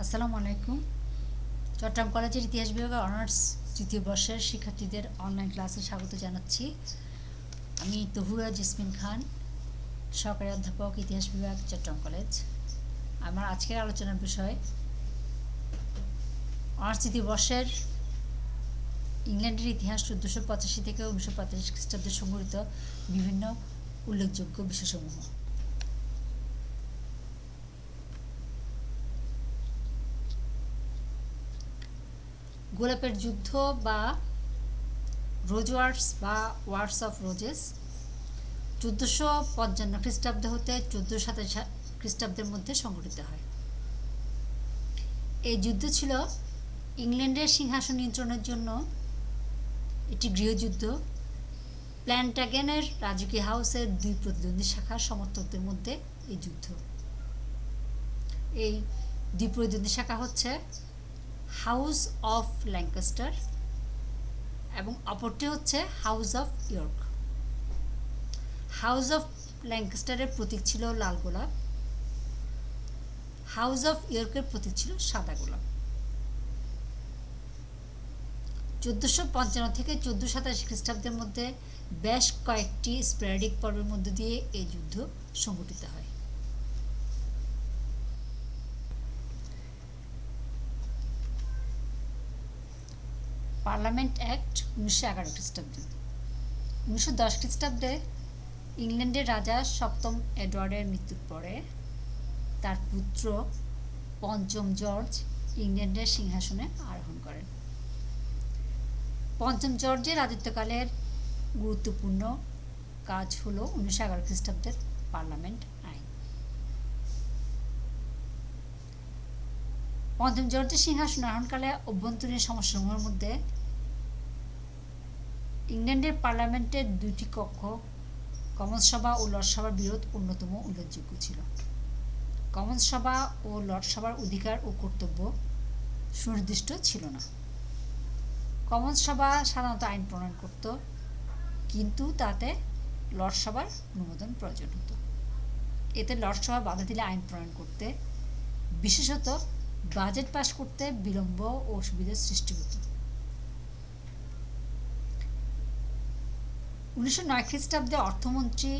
আসসালামু আলাইকুম। চট্টগ্রাম কলেজের ইতিহাস বিভাগের অনার্স তৃতীয় বর্ষের শিক্ষার্থীদের অনলাইন ক্লাসে স্বাগত জানাচ্ছি। আমি তহুরা জেসমিন খান, সহকারী অধ্যাপক, ইতিহাস বিভাগ, চট্টগ্রাম কলেজ। আমার আজকের আলোচনার বিষয় অনার্স তৃতীয় বর্ষের ইংল্যান্ডের ইতিহাস 1485 থেকে 1945 খ্রিস্টাব্দে সংঘটিত বিভিন্ন উল্লেখযোগ্য বিষয়সমূহ। গোলাপের যুদ্ধ বা রোজ ওয়ার্স বা ওয়ার্স অফ রোজেস 1455 খ্রিস্টাব্দ হতে 1427 খ্রিস্টাব্দের মধ্যে সংঘটিত হয়। এই যুদ্ধ ছিল ইংল্যান্ডের সিংহাসন নিয়ন্ত্রণের জন্য একটি গৃহযুদ্ধ। প্ল্যান্টাগেনের রাজকীয় হাউসের দুই প্রতিদ্বন্দ্বী শাখার সমর্থকদের মধ্যে এই যুদ্ধ। এই দুই প্রতিদ্বন্দ্বী শাখা হচ্ছে হাউস অফ ল্যাঙ্কাস্টার এবং অপরটি হচ্ছে house of York. House of ল্যাঙ্কাস্টারের প্রতীক ছিল লাল গোলাপ, হাউস অফ ইয়র্কের প্রতীক ছিল সাদা গোলাপ। 1455 থেকে 1487 খ্রিস্টাব্দের মধ্যে বেশ কয়েকটি স্পোরাডিক পর্বের মধ্য দিয়ে এই যুদ্ধ সংঘটিত হয়। পার্লামেন্ট অ্যাক্ট 1911 খ্রিস্টাব্দে। 1910 খ্রিস্টাব্দে ইংল্যান্ডের রাজা সপ্তম এডওয়ার্ডের মৃত্যুর পরে তার পুত্র পঞ্চম জর্জ ইংল্যান্ডের সিংহাসনে আরোহণ করেন। পঞ্চম জর্জের রাজত্বকালের গুরুত্বপূর্ণ কাজ হল 1911 খ্রিস্টাব্দের পার্লামেন্ট আইন। পঞ্চম জর্জের সিংহাসন আরোহণকালে অভ্যন্তরীণ সমস্যাসমূহের মধ্যে ইংল্যান্ডের পার্লামেন্টের দুটি কক্ষ, কমন্স সভা ও লর্ড সভার বিরোধ অন্যতম উল্লেখযোগ্য ছিল। কমন্স সভা ও লর্ড সভার অধিকার ও কর্তব্য সুনির্দিষ্ট ছিল না। কমন্স সভা সাধারণত আইন প্রণয়ন করত, কিন্তু তাতে লর্ড সভার অনুমোদন প্রয়োজন হতো। এতে লর্ড সভা বাধা দিলে আইন প্রণয়ন করতে, বিশেষত বাজেট পাস করতে বিলম্ব ও অসুবিধার সৃষ্টি হতো। 1909 খ্রিস্টাব্দে অর্থমন্ত্রী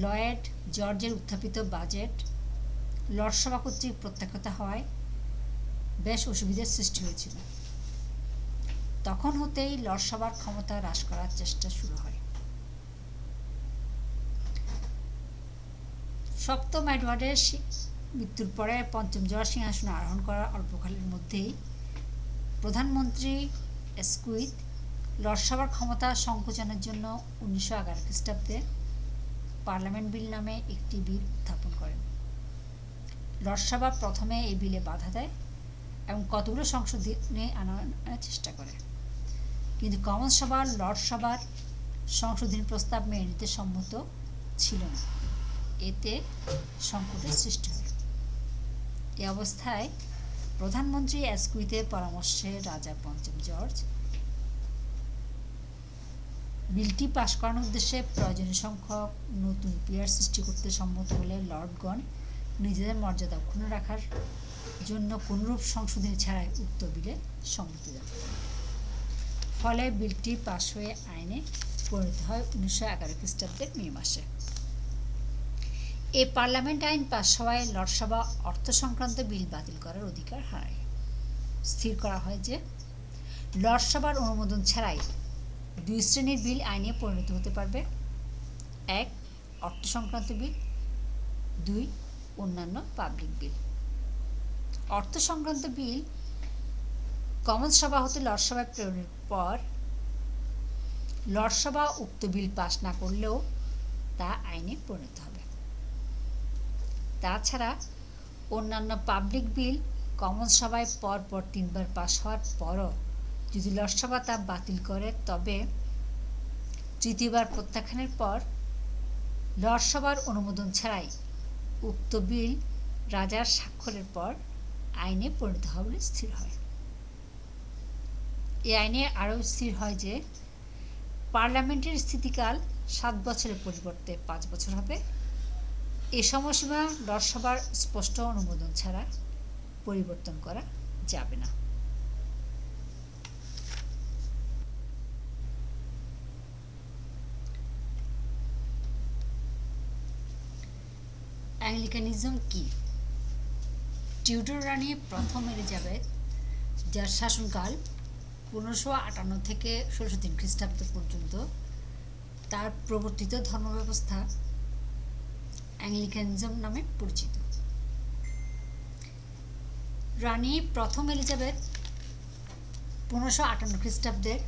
লয়েড জর্জের উত্থাপিত বাজেট লর্ড সভা কর্তৃক প্রত্যাখ্যাত হওয়ায় বেশ অসুবিধার সৃষ্টি হয়েছিল। তখন হতেই লর্ড সভার ক্ষমতা হ্রাস করার চেষ্টা শুরু হয়। সপ্তম এডওয়ার্ডের মৃত্যুর পরে পঞ্চম জর্জ সিংহাসনে আরোহণ করার অল্পকালের মধ্যেই প্রধানমন্ত্রী এসকুইথ লর্ড সভার ক্ষমতা সংকোচনের জন্য 1911 খ্রিস্টাব্দে পার্লামেন্ট বিল নামে একটি বিল উত্থাপন করেন। লর্ড সভা প্রথমে এই বিলে বাধা দেয় এবং কতগুলো সংশোধনী আনার চেষ্টা করে, কিন্তু কমন্স সভা লর্ড সভার সংশোধনী প্রস্তাব মেনে নিতে সম্মত ছিল না। এতে সংকটের সৃষ্টি হয়। এ অবস্থায় প্রধানমন্ত্রী এসকুইথের পরামর্শে রাজা পঞ্চম জর্জ বিলটি পাশ করানোর উদ্দেশ্যে প্রয়োজনীয় সংখ্যক নতুন পিয়ার সৃষ্টি করতে সম্মত হলে লর্ডগণ নিজেদের মর্যাদা অক্ষুণ্ণ রাখার জন্য কোনরূপ সংশোধনী ছাড়াই উক্ত বিলে সম্মতি দেন। ফলে বিলটি পাশ হয়ে আইনে পরিণত হয় 1911 খ্রিস্টাব্দের মে মাসে। এই পার্লামেন্ট আইন পাশ হওয়ায় লর্ড সভা অর্থ সংক্রান্ত বিল বাতিল করার অধিকার হারায়। স্থির করা হয় যে লর্ড সভার অনুমোদন ছাড়াই দুই শ্রেণীর বিল আইনে পরিণত হতে পারবে: 1 অর্থ সংক্রান্ত বিল, 2 অন্যান্য পাবলিক বিল। অর্থ সংক্রান্ত বিল কমন্স সভা হতে লর্ড সভায় প্রেরণের পর লর্ড সভা উক্ত বিল পাশ না করলেও তা আইনে পরিণত হবে। তাছাড়া অন্যান্য পাবলিক বিল কমন্স সভায় পরপর 3 বার পাশ হওয়ার পরও যদি লর্ড সভা তা বাতিল করে, তবে তৃতীয়বার প্রত্যাখ্যানের পর লর্ড সভার অনুমোদন ছাড়াই উক্ত বিল রাজার স্বাক্ষরের পর আইনে পরিণত হবে বলে স্থির হয়। এই আইনে আরও স্থির হয় যে পার্লামেন্টের স্থিতিকাল 7 বছরের পরিবর্তে 5 বছর হবে। এ সময়সীমা লর্ড সভার স্পষ্ট অনুমোদন ছাড়া পরিবর্তন করা যাবে না। অ্যাংলিকানিজম কি? টিউডর রানী প্রথম এলিজাবেথ, যার শাসনকাল 1558 থেকে 1603 খ্রিস্টাব্দ পর্যন্ত, তার প্রবর্তিত ধর্মব্যবস্থা অ্যাংলিকানিজম নামে পরিচিত। রানী প্রথম এলিজাবেথ 1558 খ্রিস্টাব্দের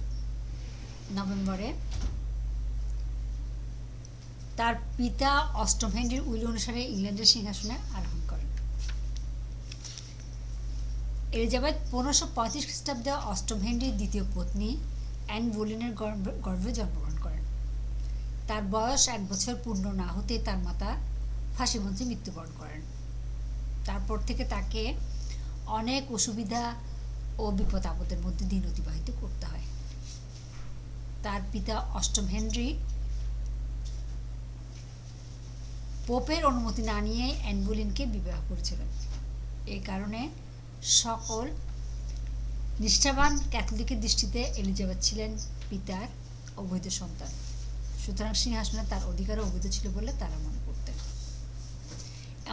নভেম্বরে তার পিতা অষ্টম হেনরির উইল অনুসারে ইংল্যান্ডের সিংহাসনে আরোহণ করেন। এলিজাবেথ 1535 খ্রিস্টাব্দে অষ্টম হেনরির দ্বিতীয় পত্নী অ্যান বোলিনের গর্ভে জন্মগ্রহণ করেন। তার বয়স 1 বছর পূর্ণ না হতে তার মাতা ফাঁসিমঞ্চে মৃত্যুবরণ করেন। তারপর থেকে তাকে অনেক অসুবিধা ও বিপদ আপদের মধ্যে দিন অতিবাহিত করতে হয়। তার পিতা অষ্টম হেনরি পোপের অনুমতি না নিয়ে অ্যান বোলিনকে বিবাহ করেছিলেন। এই কারণে সকল নিষ্ঠাবান ক্যাথলিকের দৃষ্টিতে এলিজাবেথ ছিলেন পিতার অবৈধ সন্তান, সুতরাং সিংহাসনে তার অধিকারও অবৈধ ছিল বলে তারা মনে করতেন।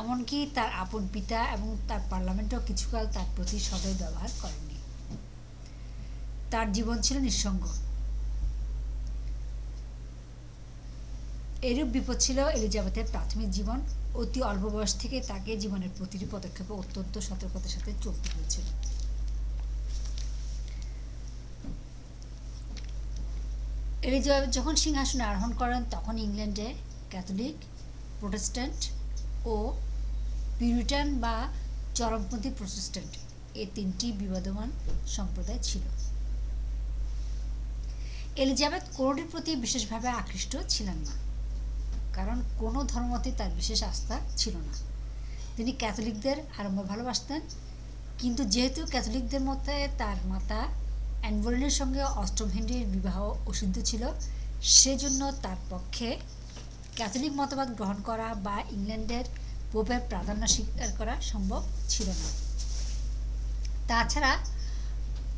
এমনকি তার আপন পিতা এবং তার পার্লামেন্টও কিছুকাল তার প্রতি সদয় ব্যবহার করেননি। তার জীবন ছিল নিঃসঙ্গ। এরূপ বিপদ ছিল এলিজাবেথের প্রাথমিক জীবন। অতি অল্প বয়স থেকে তাকে জীবনের প্রতিটি পদক্ষেপে অত্যন্ত সতর্কতার সাথে চলতে হয়েছিল। এলিজাবেথ যখন সিংহাসনে আরোহণ করেন তখন ইংল্যান্ডে ক্যাথলিক, প্রোটেস্ট্যান্ট ও পিউরিটান বা চরমপন্থী প্রোটেস্ট্যান্ট এই তিনটি বিবাদমান সম্প্রদায় ছিল। এলিজাবেথ কোনটির প্রতি বিশেষভাবে আকৃষ্ট ছিলেন না, কারণ কোনো ধর্মতেই তার বিশেষ আস্থা ছিল না। তিনি ক্যাথলিকদের আরম্ভ ভালোবাসতেন, কিন্তু যেহেতু ক্যাথলিকদের মধ্যে তার মাতা অ্যান বোলিনের সঙ্গে অষ্টম হেনরির বিবাহ অসিদ্ধ ছিল, সেজন্য তার পক্ষে ক্যাথলিক মতবাদ গ্রহণ করা বা ইংল্যান্ডের পোপের প্রাধান্য স্বীকার করা সম্ভব ছিল না। তাছাড়া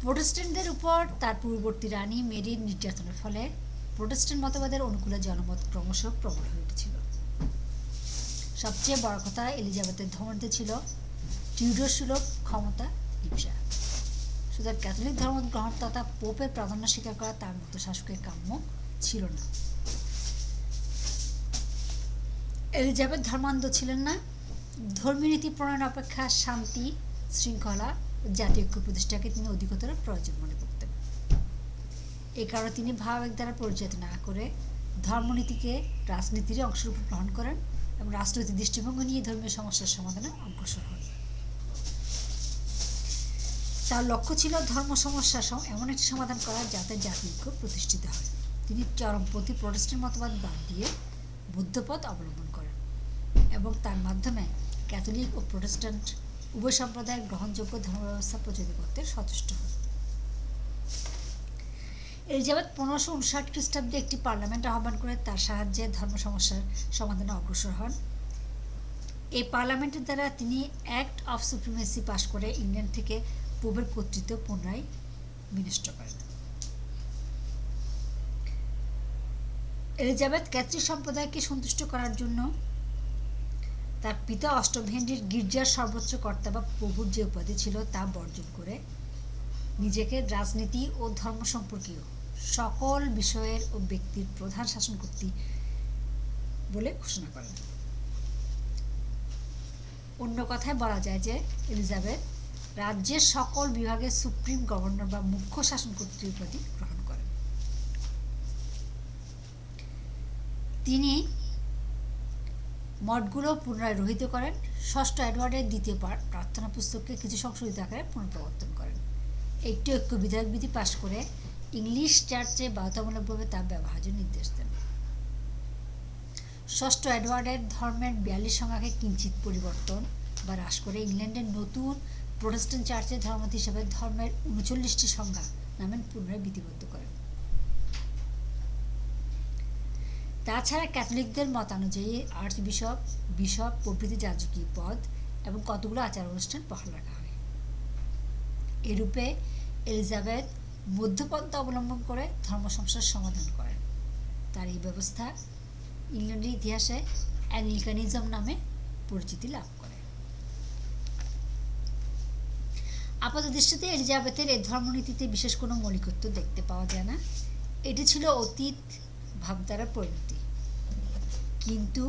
প্রোটেস্ট্যান্টদের উপর তার পূর্ববর্তী রানী মেরির নির্যাতনের ফলে প্রোটেস্ট্যান্ট মতবাদের অনুকূলে জনমত ক্রমশ প্রবল হয়ে উঠেছিল। সবচেয়ে বড় কথা, এলিজাবেথের ধর্মতে ছিল টিউডর সুলভ ক্ষমতা হিংসা। সুতরাং ক্যাথলিক ধর্ম গ্রহণ তথা পোপের প্রাধান্য স্বীকার করা তার মতো শাসকের কাম্য ছিল না। এলিজাবেথ ধর্মান্ধ ছিলেন না। ধর্মীয় নীতি প্রণয়ন অপেক্ষা শান্তি, শৃঙ্খলা ও জাতীয় ঐক্য প্রতিষ্ঠাকে তিনি অধিকতর প্রয়োজন মনে করতেন। এ কারণে তিনি ভাবাবেগ দ্বারা পরিচালিত না করে ধর্মনীতিকে রাজনীতির অংশরূপে গ্রহণ করেন এবং রাজনৈতিক দৃষ্টিভঙ্গি নিয়ে ধর্মীয় সমস্যার সমাধানে অগ্রসর হন। তার লক্ষ্য ছিল ধর্ম সমস্যার এমন একটি সমাধান করা যাতে জাতীয় ঐক্য প্রতিষ্ঠিত হয়। তিনি চরমপন্থী প্রোটেস্ট্যান্ট মতবাদ বাদ দিয়ে বুদ্ধপথ অবলম্বন করেন এবং তার মাধ্যমে ক্যাথলিক ও প্রোটেস্ট্যান্ট উভয় সম্প্রদায়ের গ্রহণযোগ্য ধর্মব্যবস্থা প্রচলিত করতে সচেষ্ট হন। এলিজাবেথ 1559 খ্রিস্টাব্দে একটি পার্লামেন্ট আহ্বান করে তার সাহায্যে ধর্ম সমস্যার সমাধানে অগ্রসর হন। এই পার্লামেন্টের দ্বারা তিনি অ্যাক্ট অফ সুপ্রিমেসি পাশ করে ইংল্যান্ড থেকে পোপের কর্তৃত্ব পুনরায় বিনষ্ট করেন। এলিজাবেথ ক্যাথলিক সম্প্রদায়কে সন্তুষ্ট করার জন্য তার পিতা অষ্টম হেনরির গির্জার সর্বোচ্চ কর্তা বা প্রভুর যে উপাধি ছিল তা বর্জন করে নিজেকে রাজনীতি ও ধর্ম সম্পর্কীয় সকল বিষয়ের ও ব্যক্তির প্রধান শাসনকর্ত্রী বলে ঘোষণা করেন। অন্য কথায় বলা যায় যে এলিজাবেথ রাজ্যের সকল বিভাগের সুপ্রিম গভর্নর বা মুখ্য শাসনকর্ত্রী উপাধি গ্রহণ করেন। তিনি মঠগুলো পুনরায় রহিত করেন, ষষ্ঠ এডওয়ার্ডের দ্বিতীয় প্রার্থনা পুস্তককে কিছু সংশোধিত আকারে পুনঃপ্রবর্তন করেন, একটি ঐক্য বিধায়ক বিধি পাশ করে ইংলিশ চার্চে বাধ্যতামূলকভাবে তা ব্যবহারের নির্দেশ দেন। ষষ্ঠ এডওয়ার্ডের ধর্মের 42 সংখ্যাকে কিঞ্চিত পরিবর্তন বা হ্রাস করে ইংল্যান্ডের নতুন প্রোটেস্ট্যান্ট চার্চের ধর্মমত হিসেবে ধর্মের 39টি সংজ্ঞা নামে পুনরায় বিধিবদ্ধ করেন। তাছাড়া ক্যাথলিকদের মতানুযায়ী আর্চবিশপ, বিশপ প্রভৃতি যাজকীয় পদ এবং কতগুলো আচার অনুষ্ঠান বহাল রাখা হয়। এরূপে এলিজাবেথ মধ্যপন্থা অবলম্বন করে ধর্ম সমস্যার সমাধান করেন। তার এই ব্যবস্থা ইংল্যান্ডের ইতিহাসে অ্যাংলিকানিজম নামে পরিচিতি লাভ করে। আপাতদৃষ্টিতে এলিজাবেথের এই ধর্মনীতিতে বিশেষ কোনো মৌলিকত্ব দেখতে পাওয়া যায় না। এটি ছিল অতীত ভাবধারার পরিণতি, কিন্তু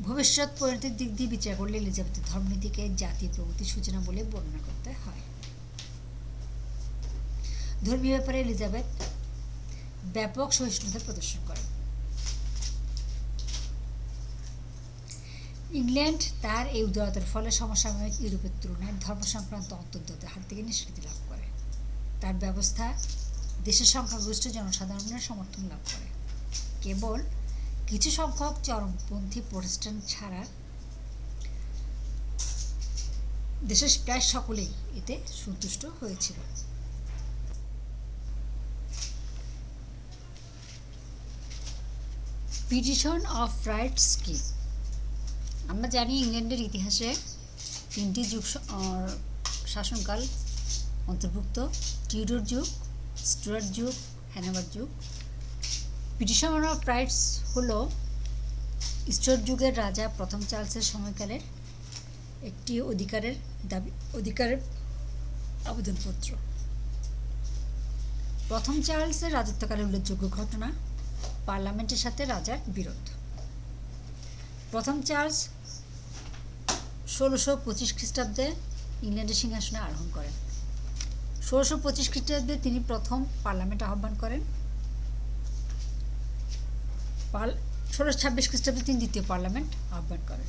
ভবিষ্যৎ পরিণতির দিক দিয়ে বিচার করলে এলিজাবেথের ধর্মনীতিকে জাতীয় প্রগতির সূচনা বলে বর্ণনা করতে হয়। ধর্মীয় ব্যাপারে এলিজাবেথ ব্যাপক সহিষ্ণুতা প্রদর্শন করেন। ইংল্যান্ড তার এই উদারতার ফলে সমসাময়িক ইউরোপের তুলনায় ধর্ম সংক্রান্ত অন্তর্দতের হাত থেকে নিষ্কৃতি লাভ করে। তার ব্যবস্থা দেশের সংখ্যাগরিষ্ঠ জনসাধারণের সমর্থন লাভ করে। কেবল কিছু সংখ্যক চরমপন্থী প্রটেস্ট্যান্ট ছাড়া দেশের প্রায় সকলেই এতে সন্তুষ্ট হয়েছিল। পিটিশন অফ রাইটস কি? আমরা জানি ইংল্যান্ডের ইতিহাসে 3টি যুগ শাসনকাল অন্তর্ভুক্ত: টিউডর যুগ, স্টুয়ার্ট যুগ, হ্যানোভার যুগ। পিটিশন অফ রাইটস হলো স্টুয়ার্ট যুগের রাজা প্রথম চার্লসের সময়কালের একটি অধিকারের আবেদনপত্র। প্রথম চার্লসের রাজত্বকালের উল্লেখযোগ্য ঘটনা পার্লামেন্টের সাথে রাজার বিরোধ। প্রথম চার্লস 1625 খ্রিস্টাব্দে ইংল্যান্ডের সিংহাসনে আরোহণ করেন। 1625 খ্রিস্টাব্দে তিনি প্রথম পার্লামেন্ট আহ্বান করেন। 1626 খ্রিস্টাব্দে তিনি দ্বিতীয় পার্লামেন্ট আহ্বান করেন।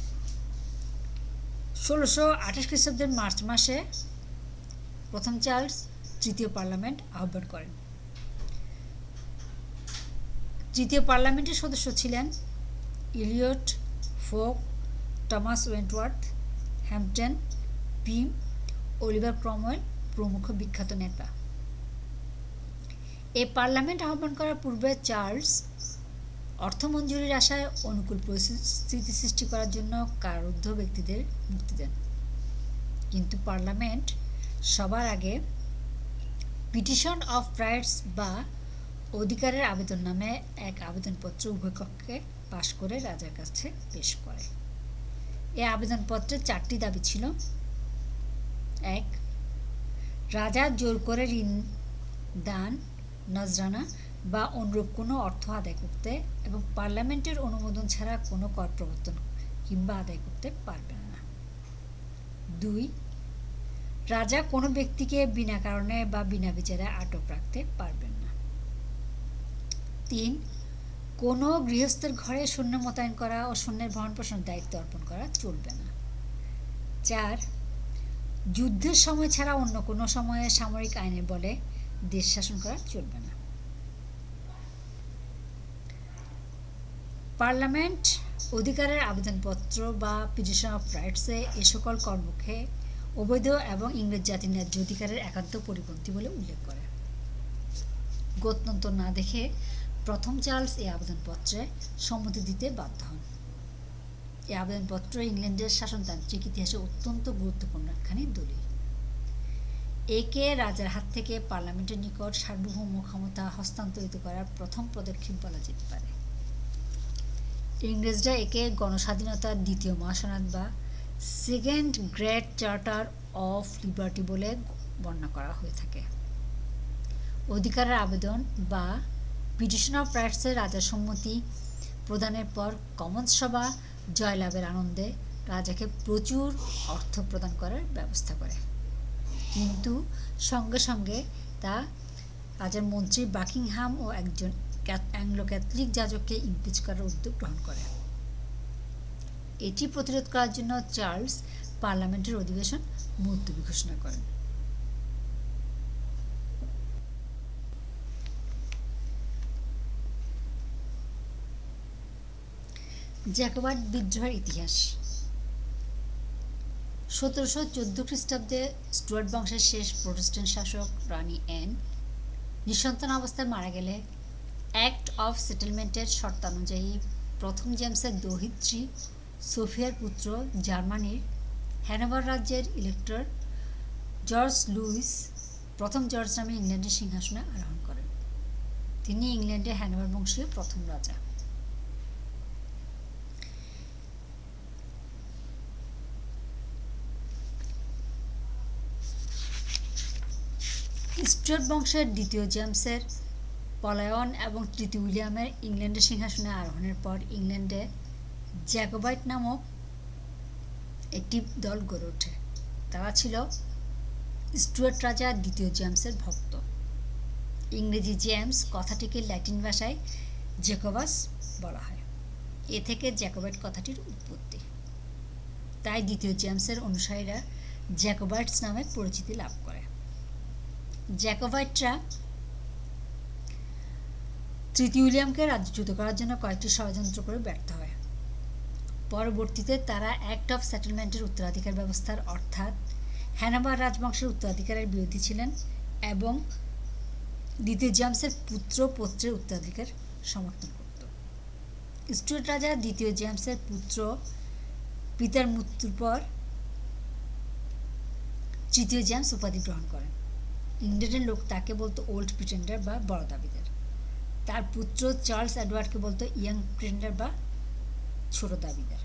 1628 খ্রিস্টাব্দের মার্চ মাসে প্রথম চার্লস তৃতীয় পার্লামেন্ট আহ্বান করেন। তৃতীয় পার্লামেন্টের সদস্য ছিলেন ইলিয়ট, ফোক, Thomas Wentworth, Hampden, Pym, Oliver Cromwell প্রমুখ বিখ্যাত নেতা। এই পার্লামেন্ট আহ্বান করার পূর্বে চার্লস অর্থমঞ্জুরির আশায় অনুকূল পরিস্থিতি সৃষ্টি করার জন্য কারারুদ্ধ ব্যক্তিদের মুক্তি দেন, কিন্তু পার্লামেন্ট সবার আগে পিটিশন অফ রাইটস বা অধিকারের আবেদন নামে এক আবেদনপত্র উভয় কক্ষে পাশ করে রাজার কাছে পেশ করে। এই আবেদনপত্রে 4টি দাবি ছিল: 1. রাজা জোর করে ঋণ, দান, নজরানা বা অনুরূপ কোনো অর্থ আদায় করতে এবং পার্লামেন্টের অনুমোদন ছাড়া কোনো কর প্রবর্তন কিংবা আদায় করতে পারবেন না। 2. রাজা কোনো ব্যক্তিকে বিনা কারণে বা বিনা বিচারে আটক রাখতে পারবেন না। 3. কোনো গৃহস্থের ঘরে সৈন্য মোতায়েন করা ও সৈন্যের ভরণ পোষণের দায়িত্ব অর্পণ করা চলবে না। 4. যুদ্ধের সময় ছাড়া অন্য কোনো সময়ে সামরিক আইনের বলে দেশ শাসন করা চলবে না। পার্লামেন্ট অধিকারের আবেদনপত্র বা পিটিশন অফ রাইটসে এ সকল কর্মকে অবৈধ এবং ইংরেজ জাতির ন্যায্য অধিকারের একান্ত পরিপন্থী বলে উল্লেখ করে। গত্যন্তর না দেখে প্রথম চার্লস এই আবেদনপত্রে সম্মতি দিতে বাধ্য হন। এই আবেদনপত্র ইংল্যান্ডের শাসনতান্ত্রিক ইতিহাসে অত্যন্ত গুরুত্বপূর্ণ একখানি দলিল। একে রাজার হাত থেকে পার্লামেন্টের নিকট সার্বভৌম ক্ষমতা হস্তান্তরিত করার প্রথম পদক্ষেপ বলা যেতে পারে। ইংরেজরা একে গণস্বাধীনতার দ্বিতীয় মহাসনদ বা second great charter of liberty বলে বর্ণনা করা হয়ে থাকে। অধিকারের আবেদন বা পিটিশন অফ রাইটসের রাজার সম্মতি প্রদানের পর কমন্স সভা জয়লাভের আনন্দে রাজাকে প্রচুর অর্থ প্রদান করার ব্যবস্থা করে, কিন্তু সঙ্গে সঙ্গে তা রাজার মন্ত্রী বাকিংহাম ও একজন অ্যাংলো ক্যাথলিক যাজককে ইমপিচ করার উদ্যোগ গ্রহণ করে। এটি প্রতিরোধ করার জন্য চার্লস পার্লামেন্টের অধিবেশন মুলতবি ঘোষণা করেন। জ্যাকোবাইট বিদ্রোহের ইতিহাস। 1714 খ্রিস্টাব্দে স্টুয়ার্ট বংশের শেষ প্রোটেস্ট্যান্ট শাসক রানী অ্যান নিঃসন্তান অবস্থায় মারা গেলে অ্যাক্ট অফ সেটেলমেন্টের শর্তানুযায়ী প্রথম জেমসের দৌহিত্রী সোফিয়ার পুত্র জার্মানির হ্যানোভার রাজ্যের ইলেক্টর জর্জ লুইস প্রথম জর্জ নামে ইংল্যান্ডের সিংহাসনে আরোহণ করেন। তিনি ইংল্যান্ডের হ্যানোভার বংশীয় প্রথম রাজা। স্টুয়ার্ট বংশের দ্বিতীয় জেমসের পলায়ন এবং তৃতীয় উইলিয়ামের ইংল্যান্ডের সিংহাসনে আরোহণের পর ইংল্যান্ডে জ্যাকোবাইট নামক একটি দল গড়ে ওঠে। তারা ছিল স্টুয়ার্ট রাজা দ্বিতীয় জেমসের ভক্ত। ইংরেজি জেমস কথাটিকে ল্যাটিন ভাষায় জ্যাকোবাস বলা হয়। এ থেকে জ্যাকোবাইট কথাটির উৎপত্তি। তাই দ্বিতীয় জেমসের অনুসারীরা জ্যাকোবাইটস নামে পরিচিতি লাভ করে। জ্যাকোবাইটরা তৃতীয় উইলিয়ামকে রাজ্যচ্যুত করার জন্য কয়েকটি ষড়যন্ত্র করে ব্যর্থ হয়। পরবর্তীতে তারা অ্যাক্ট অফ সেটেলমেন্টের উত্তরাধিকার ব্যবস্থার অর্থাৎ হ্যানোভার রাজবংশের উত্তরাধিকারের বিরোধী ছিলেন এবং দ্বিতীয় জেমসের পুত্র পৌত্রের উত্তরাধিকার সমর্থন করত। স্টুয়ার্ট রাজা দ্বিতীয় জেমসের পুত্র পিতার মৃত্যুর পর তৃতীয় জেমস উপাধি গ্রহণ করেন। ইংল্যান্ডের লোক তাকে বলতো ওল্ড প্রিটেন্ডার বা বড় দাবিদার। তার পুত্র চার্লস এডওয়ার্ডকে বলতো ইয়াং প্রিটেন্ডার বা ছোট দাবিদার।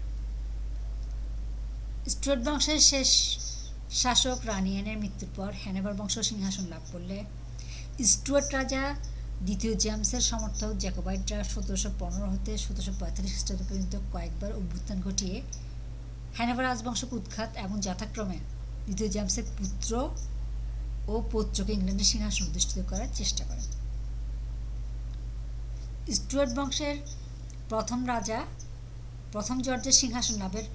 স্টুয়ার্ট বংশের শেষ শাসক রানী অ্যানের মৃত্যুর পর হ্যানোভার বংশ সিংহাসন লাভ করলে স্টুয়ার্ট রাজা দ্বিতীয় জেমসের সমর্থক জ্যাকোবাইটরা 1715 হতে 1745 খ্রিস্টাব্দ পর্যন্ত কয়েকবার অভ্যুত্থান ঘটিয়ে হ্যানোভার রাজবংশকে উৎখাত এবং যথাক্রমে দ্বিতীয় জেমসের পুত্র ও পৌত্রকে ইংল্যান্ডের সিংহাসন অধিষ্ঠিত করার চেষ্টা করেন। স্টুয়ার্ট বংশের প্রথম জর্জের সিংহাসন লাভের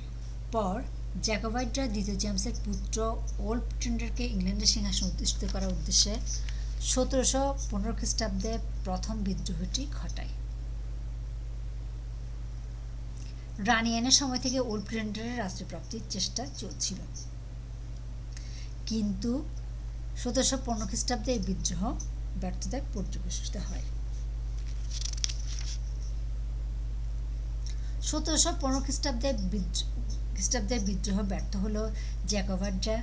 পর জ্যাকোবাইটরা দ্বিতীয় জেমসের পুত্র ওল্ড প্রিটেন্ডারকে ইংল্যান্ডের সিংহাসন অধিষ্ঠিত করার উদ্দেশ্যে 1715 খ্রিস্টাব্দে প্রথম বিদ্রোহটি ঘটায়। রানী অ্যানের সময় থেকে ওল্ড প্রিটেন্ডারের রাষ্ট্রপ্রাপ্তির চেষ্টা চলছিল, কিন্তু 1715 খ্রিস্টাব্দে এই বিদ্রোহ ব্যর্থতায় পর্যবেসিত হয়। 1715 খ্রিস্টাব্দের বিদ্রোহ ব্যর্থ হলেও জ্যাকোবাইটরা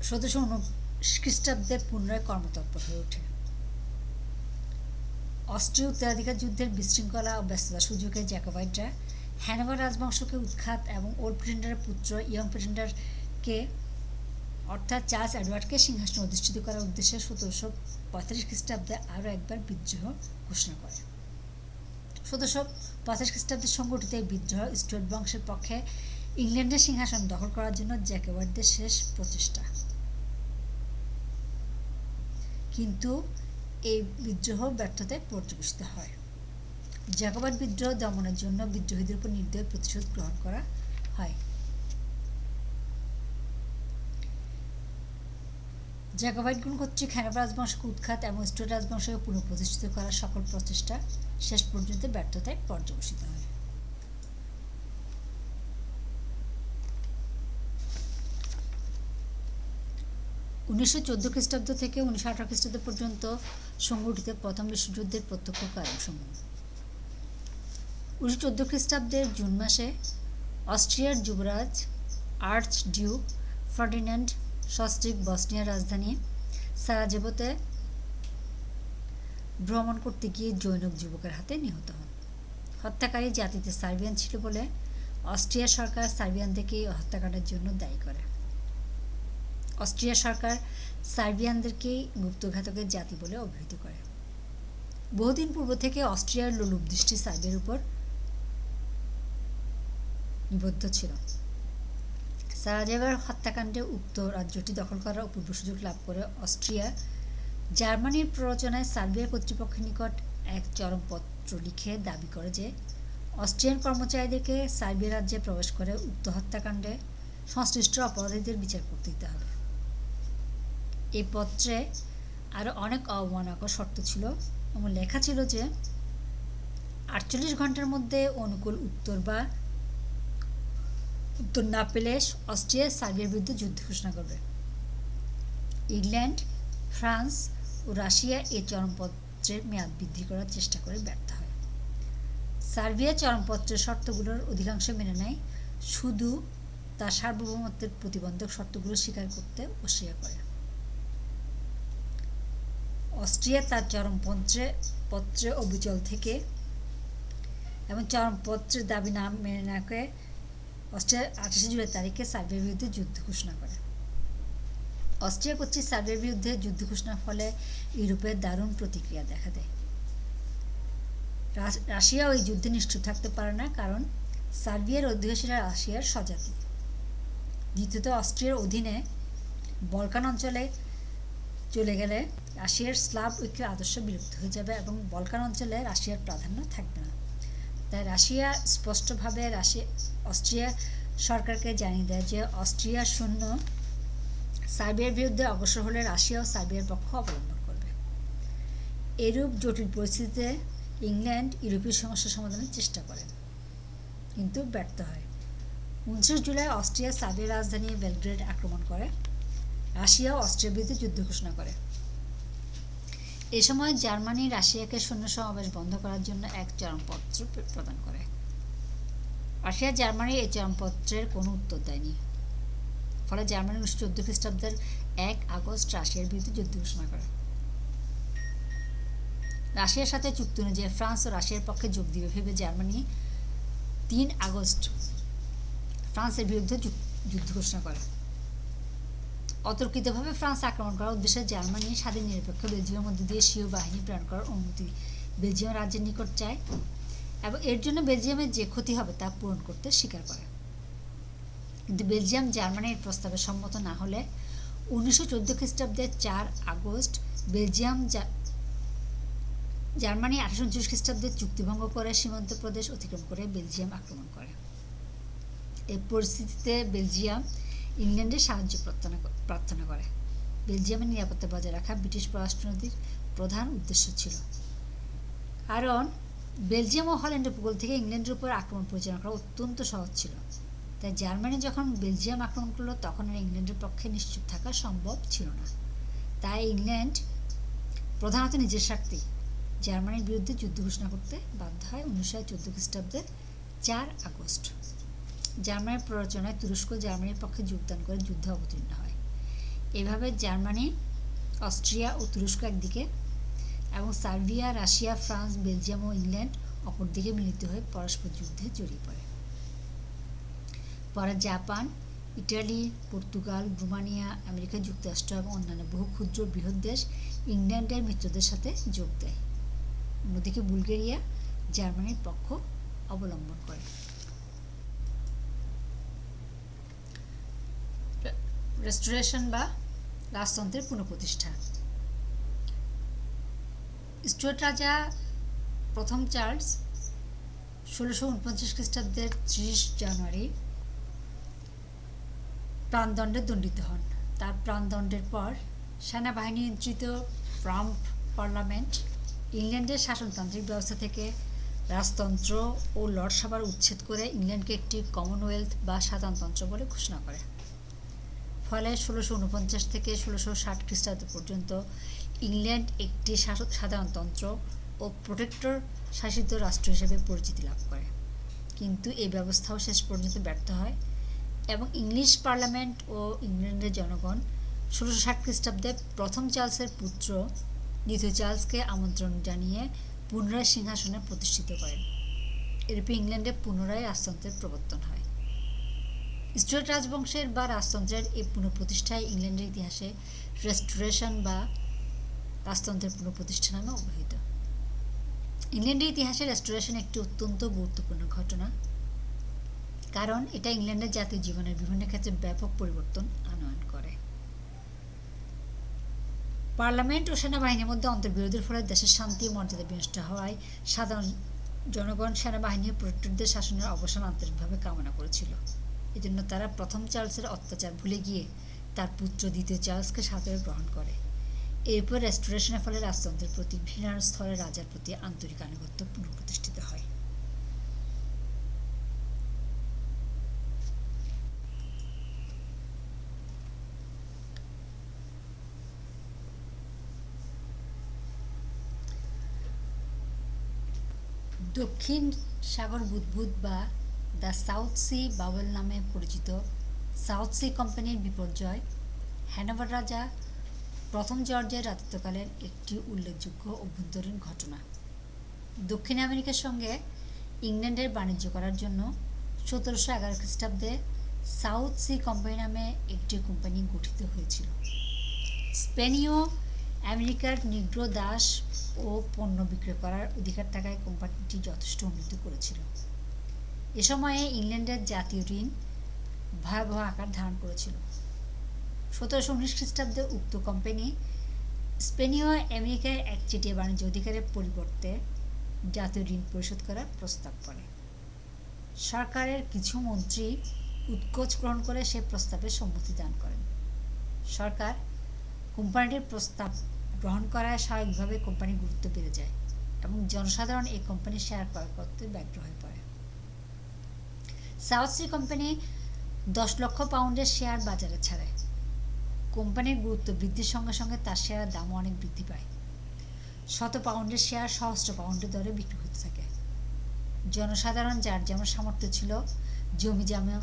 1719 খ্রিস্টাব্দে পুনরায় কর্মতৎপর হয়ে ওঠে। অস্ট্রীয় উত্তরাধিকার যুদ্ধের বিশৃঙ্খলা ও ব্যস্ততার সুযোগে জ্যাকোবাইটরা হ্যানোভার রাজবংশকে উৎখাত এবং ওল্ড প্রিটেন্ডারের পুত্র ইয়ং প্রিটেন্ডারকে অর্থাৎ চার্লস এডওয়ার্ডকে সিংহাসনে অধিষ্ঠিত করার উদ্দেশ্যে 1735 খ্রিস্টাব্দে আরও একবার বিদ্রোহ ঘোষণা করে। 1735 খ্রিস্টাব্দে সংগঠিত এই বিদ্রোহ স্টুয়ার্ট বংশের পক্ষে ইংল্যান্ডের সিংহাসন দখল করার জন্য জ্যাকোবাইটদের শেষ প্রচেষ্টা, কিন্তু এই বিদ্রোহ ব্যর্থতায় পর্যবেসিত হয়। জ্যাকোবাইট বিদ্রোহ দমনের জন্য বিদ্রোহীদের উপর নির্দয় প্রতিশোধ গ্রহণ করা হয়। জ্যাকোবাইটগণ কর্তৃক হ্যানোভার রাজবংশকে উৎখাত এবং স্টুয়ার্ট রাজবংশকে পুনঃপ্রতিষ্ঠিত করার সকল প্রচেষ্টা শেষ পর্যন্ত ব্যর্থতায় পর্যবসিত হয়। উনিশশো 14 খ্রিস্টাব্দ থেকে 1918 খ্রিস্টাব্দ পর্যন্ত সংগঠিত প্রথম বিশ্বযুদ্ধের প্রত্যক্ষ কারণসমূহ। 1914 খ্রিস্টাব্দের জুন মাসে অস্ট্রিয়ার যুবরাজ আর্চ ডিউক ফার্ডিন্যান্ড সস্ট্রিক বসনিয়ার রাজধানী সারাজেভোতে ভ্রমণ করতে গিয়ে জৈনক যুবকের হাতে নিহত হন। হত্যাকারী জাতিতে সার্বিয়ান ছিল বলে অস্ট্রিয়া সরকার সার্বিয়ানদেরকে হত্যাকাণ্ডের জন্য দায়ী করে। অস্ট্রিয়া সরকার সার্বিয়ানদেরকে গুপ্তঘাতকের জাতি বলে অভিহিত করে। বহুদিন পূর্ব থেকে অস্ট্রিয়ার লোলুপ দৃষ্টি সার্বিয়ার উপর নিবদ্ধ ছিল। সারাজেভোর হত্যাকাণ্ডে উক্ত রাজ্যটি দখল করার অপূর্ব সুযোগ লাভ করে অস্ট্রিয়া জার্মানির প্ররোচনায় সার্বিয়া কর্তৃপক্ষের নিকট এক চরমপত্র লিখে দাবি করে যে অস্ট্রিয়ান কর্মচারীদেরকে সার্বিয়া রাজ্যে প্রবেশ করে উক্ত হত্যাকাণ্ডে সংশ্লিষ্ট অপরাধীদের বিচার করতে দিতে হবে। এই পত্রে আরও অনেক অবমাননাকর শর্ত ছিল এবং লেখা ছিল যে 48 ঘন্টার মধ্যে অনুকূল উত্তর না পেলে অস্ট্রিয়া সার্বিয়ার বিরুদ্ধে যুদ্ধ ঘোষণা করবে। ইংল্যান্ড, ফ্রান্স ও রাশিয়া এই চরমপত্রের মেয়াদ বৃদ্ধি করার চেষ্টা করে ব্যর্থ হয়। সার্বিয়া চরমপত্রের শর্তগুলোর অধিকাংশ মেনে নেয়, শুধু তার সার্বভৌমত্বের প্রতিবন্ধক শর্তগুলো স্বীকার করতে অস্বীকার করে। অস্ট্রিয়া তার চরমপত্রে অবিচল থেকে এবং চরমপত্রের দাবি না মেনে না করে অস্ট্রিয়া 28 জুলাই তারিখে সার্বিয়ার বিরুদ্ধে যুদ্ধ ঘোষণা করে। অস্ট্রিয়া কর্তৃক সার্বিয়ার বিরুদ্ধে যুদ্ধ ঘোষণার ফলে ইউরোপের দারুণ প্রতিক্রিয়া দেখা দেয়। রাশিয়া ওই যুদ্ধে নিশ্চুপ থাকতে পারে না, কারণ সার্বিয়ার অধিবাসীরা রাশিয়ার স্বজাতি। দ্বিতীয়ত, অস্ট্রিয়ার অধীনে বলকান অঞ্চলে চলে গেলে রাশিয়ার স্লাভ ঐক্যের আদর্শ বিলুপ্ত হয়ে যাবে এবং বলকান অঞ্চলে রাশিয়ার প্রাধান্য থাকবে না। তাই রাশিয়া স্পষ্টভাবে অস্ট্রিয়া সরকারকে জানিয়ে দেয় যে অস্ট্রিয়া সৈন্য সার্বিয়ার বিরুদ্ধে অগ্রসর হলে রাশিয়াও সার্বিয়ার পক্ষ অবলম্বন করবে। এরূপ জটিল পরিস্থিতিতে ইংল্যান্ড ইউরোপীয় সমস্যা সমাধানের চেষ্টা করে, কিন্তু ব্যর্থ হয়। 29 জুলাই অস্ট্রিয়া সার্বিয়ার রাজধানী বেলগ্রেড আক্রমণ করে। রাশিয়াও অস্ট্রিয়ার বিরুদ্ধে যুদ্ধ ঘোষণা করে। এ সময় জার্মানি রাশিয়াকে সৈন্য সমাবেশ বন্ধ করার জন্য এক চরমপত্র প্রদান করে। রাশিয়া জার্মানির এই চরমপত্রের কোনো উত্তর দেয়নি। ফলে জার্মানি 1914 খ্রিস্টাব্দের 1 আগস্ট রাশিয়ার বিরুদ্ধে যুদ্ধ ঘোষণা করে। রাশিয়ার সাথে চুক্তি অনুযায়ী ফ্রান্স ও রাশিয়ার পক্ষে যোগ দিবে ভেবে জার্মানি 3 আগস্ট ফ্রান্সের বিরুদ্ধে যুদ্ধ ঘোষণা করে। অতর্কিতভাবে ফ্রান্স আক্রমণ করার উদ্দেশ্যে জার্মানি স্বাধীন নিরপেক্ষ বেলজিয়ামের মধ্যে দিয়ে স্বীয় বাহিনী প্রেরণ করার অনুমতি বেলজিয়াম রাজ্যের নিকট চায় এবং এর জন্য বেলজিয়ামের যে ক্ষতি হবে তা পূরণ করতে স্বীকার করে। কিন্তু বেলজিয়াম জার্মানির প্রস্তাবে সম্মত না হলে 1914 খ্রিস্টাব্দের 4 আগস্ট জার্মানি 1829 খ্রিস্টাব্দে চুক্তিভঙ্গ করে সীমান্ত প্রদেশ অতিক্রম করে বেলজিয়াম আক্রমণ করে। এই পরিস্থিতিতে বেলজিয়াম ইংল্যান্ডের সাহায্য প্রার্থনা করে। বেলজিয়ামের নিরাপত্তা বজায় রাখা ব্রিটিশ পররাষ্ট্রনীতির প্রধান উদ্দেশ্য ছিল, কারণ বেলজিয়াম ও হল্যান্ড উপকূল থেকে ইংল্যান্ডের উপর আক্রমণ পরিচালনা করা অত্যন্ত সহজ ছিল। তাই জার্মানি যখন বেলজিয়াম আক্রমণ করল তখন আর ইংল্যান্ডের পক্ষে নিশ্চুপ থাকা সম্ভব ছিল না। তাই ইংল্যান্ড প্রধানত নিজের স্বার্থে জার্মানির বিরুদ্ধে যুদ্ধ ঘোষণা করতে বাধ্য হয় 1914 খ্রিস্টাব্দের 4 আগস্ট। জার্মানির প্ররোচনায় তুরস্ক জার্মানির পক্ষে যোগদান করে যুদ্ধে অবতীর্ণ হয়। এভাবে জার্মানি, অস্ট্রিয়া ও তুরস্ক একদিকে এবং সার্বিয়া, রাশিয়া, ফ্রান্স, বেলজিয়াম ও ইংল্যান্ড অপরদিকে মিলিত হয়ে পরস্পর যুদ্ধে জড়িয়ে পড়ে। পরে Japan, Italy, Portugal, Romania, America যুক্তরাষ্ট্র এবং অন্যান্য বহু ক্ষুদ্র বৃহৎ দেশ ইংল্যান্ডের মিত্রদের সাথে যোগ দেয়। অন্যদিকে বুলগেরিয়া জার্মানির পক্ষ অবলম্বন করে। রেস্টোরেশন বা রাজতন্ত্রের পুনঃপ্রতিষ্ঠা। স্টুয়ার্ট রাজা প্রথম চার্লস 1649 খ্রিস্টাব্দের 30 জানুয়ারি প্রাণদণ্ডে দণ্ডিত হন। তার প্রাণদণ্ডের পর সেনাবাহিনী নিয়ন্ত্রিত ট্রাম্প পার্লামেন্ট ইংল্যান্ডের শাসনতান্ত্রিক ব্যবস্থা থেকে রাজতন্ত্র ও লর্ডসভার উচ্ছেদ করে ইংল্যান্ডকে একটি কমনওয়েলথ বা সাধারণতন্ত্র বলে ঘোষণা করে। ফলে 1649 থেকে 1660 খ্রিস্টাব্দ পর্যন্ত ইংল্যান্ড একটি সাধারণতন্ত্র ও প্রোটেক্টর শাসিত রাষ্ট্র হিসেবে পরিচিতি লাভ করে। কিন্তু এই ব্যবস্থাও শেষ পর্যন্ত ব্যর্থ হয় এবং ইংলিশ পার্লামেন্ট ও ইংল্যান্ডের জনগণ 1660 খ্রিস্টাব্দে প্রথম চার্লসের পুত্র দ্বিতীয় চার্লসকে আমন্ত্রণ জানিয়ে পুনরায় সিংহাসনে প্রতিষ্ঠিত করেন। এরূপে ইংল্যান্ডে পুনরায় রাজতন্ত্রের প্রবর্তন হয়। স্টুয়ার্ট রাজবংশের বা রাজতন্ত্রের এই পুনঃপ্রতিষ্ঠায় ইংল্যান্ডের ইতিহাসে রেস্টোরেশন বা রাজতন্ত্রের পুনঃপ্রতিষ্ঠা নামে অভিহিত। ইংল্যান্ডের ইতিহাসে রেস্টোরেশন একটি অত্যন্ত গুরুত্বপূর্ণ ঘটনা, কারণ এটা ইংল্যান্ডের জাতীয় জীবনের বিভিন্ন ক্ষেত্রে ব্যাপক পরিবর্তন আনয়ন করে। পার্লামেন্ট ও সেনাবাহিনীর মধ্যে অন্তর্বিরোধের ফলে দেশের শান্তি ও মর্যাদা বিনষ্ট হওয়ায় সাধারণ জনগণ সেনাবাহিনী ও প্রোটেক্টরদের শাসনের অবসান আন্তরিকভাবে কামনা করেছিল। এজন্য তারা প্রথম চার্লসের অত্যাচার ভুলে গিয়ে তার পুত্র দ্বিতীয় চার্লসকে সাদরে গ্রহণ করে। এরপর রেস্টোরেশনের ফলে রাজতন্ত্রের প্রতি ঘৃণার স্থলে রাজার প্রতি আন্তরিক আনুগত্য পুনঃপ্রতিষ্ঠিত হয়। দক্ষিণ সাগর বুদবুদ বা দ্য সাউথ সি বাবল নামে পরিচিত সাউথ সি কোম্পানির বিপর্যয় হ্যানোভার রাজা প্রথম জর্জের রাজত্বকালের একটি উল্লেখযোগ্য অভ্যন্তরীণ ঘটনা। দক্ষিণ আমেরিকার সঙ্গে ইংল্যান্ডের বাণিজ্য করার জন্য 1711 খ্রিস্টাব্দে সাউথ সি কোম্পানি নামে একটি কোম্পানি গঠিত হয়েছিল। স্পেনীয় আমেরিকার নিগ্রো দাস ও পণ্য বিক্রয় করার অধিকার থাকায় কোম্পানিটি যথেষ্ট উন্নতি করেছিল। এ সময়ে ইংল্যান্ডের জাতীয় ঋণ ভয়াবহ আকার ধারণ করেছিল। 1719 খ্রিস্টাব্দে উক্ত কোম্পানি স্পেনীয় আমেরিকায় একচেটিয়া বাণিজ্য অধিকারের পরিবর্তে জাতীয় ঋণ পরিশোধ করার প্রস্তাব করে। সরকারের কিছু মন্ত্রী উৎকোচ গ্রহণ করে সে প্রস্তাবে সম্মতি দান করেন। সরকার কোম্পানিটির প্রস্তাব গ্রহণ করায় স্বাভাবিকভাবে কোম্পানির গুরুত্ব বেড়ে যায় এবং জনসাধারণ এই কোম্পানির শেয়ার ক্রয় করতে ব্যগ্র হয়ে পড়ে। সাউথ সি কোম্পানি 10 লক্ষ পাউন্ডের শেয়ার বাজারে ছাড়ে। কোম্পানির গুরুত্ব বৃদ্ধির সঙ্গে সঙ্গে তার শেয়ারের দামও অনেক বৃদ্ধি পায়। 100 পাউন্ডের শেয়ার সহস্র পাউন্ডের দরে বিক্রি হতে থাকে। জনসাধারণ যার যেমন সামর্থ্য ছিল জমি জমা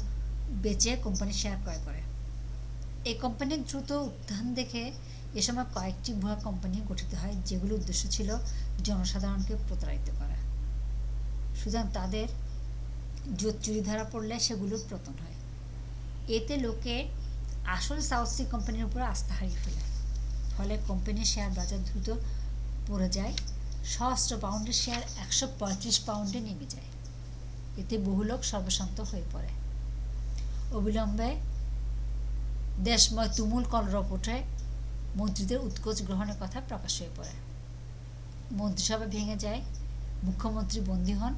বেচে কোম্পানির শেয়ার ক্রয় করে। এই কোম্পানির দ্রুত উত্থান দেখে এ সময় কয়েকটি ভুয়া কোম্পানি গঠিত হয়, যেগুলোর উদ্দেশ্য ছিল জনসাধারণকে প্রতারিত করা। সুতরাং তাদের জোট চুরি ধরা পড়লে সেগুলোর পতন হয়। এতে লোকে আসল সাউথ সি কোম্পানির উপর আস্থা হারিয়ে ফেলে। ফলে কোম্পানির শেয়ার বাজার দ্রুত পড়ে যায়। সহস্র পাউন্ডের শেয়ার 135 পাউন্ডে নেমে যায়। এতে বহু লোক সর্বশান্ত হয়ে পড়ে। অবিলম্বে দেশময় তুমুল কলরব ওঠে। মন্ত্রীদের উৎকোচ গ্রহণের কথা প্রকাশ হয়ে পড়ে। মন্ত্রিসভা ভেঙে যায়, মুখ্যমন্ত্রী বন্দী হন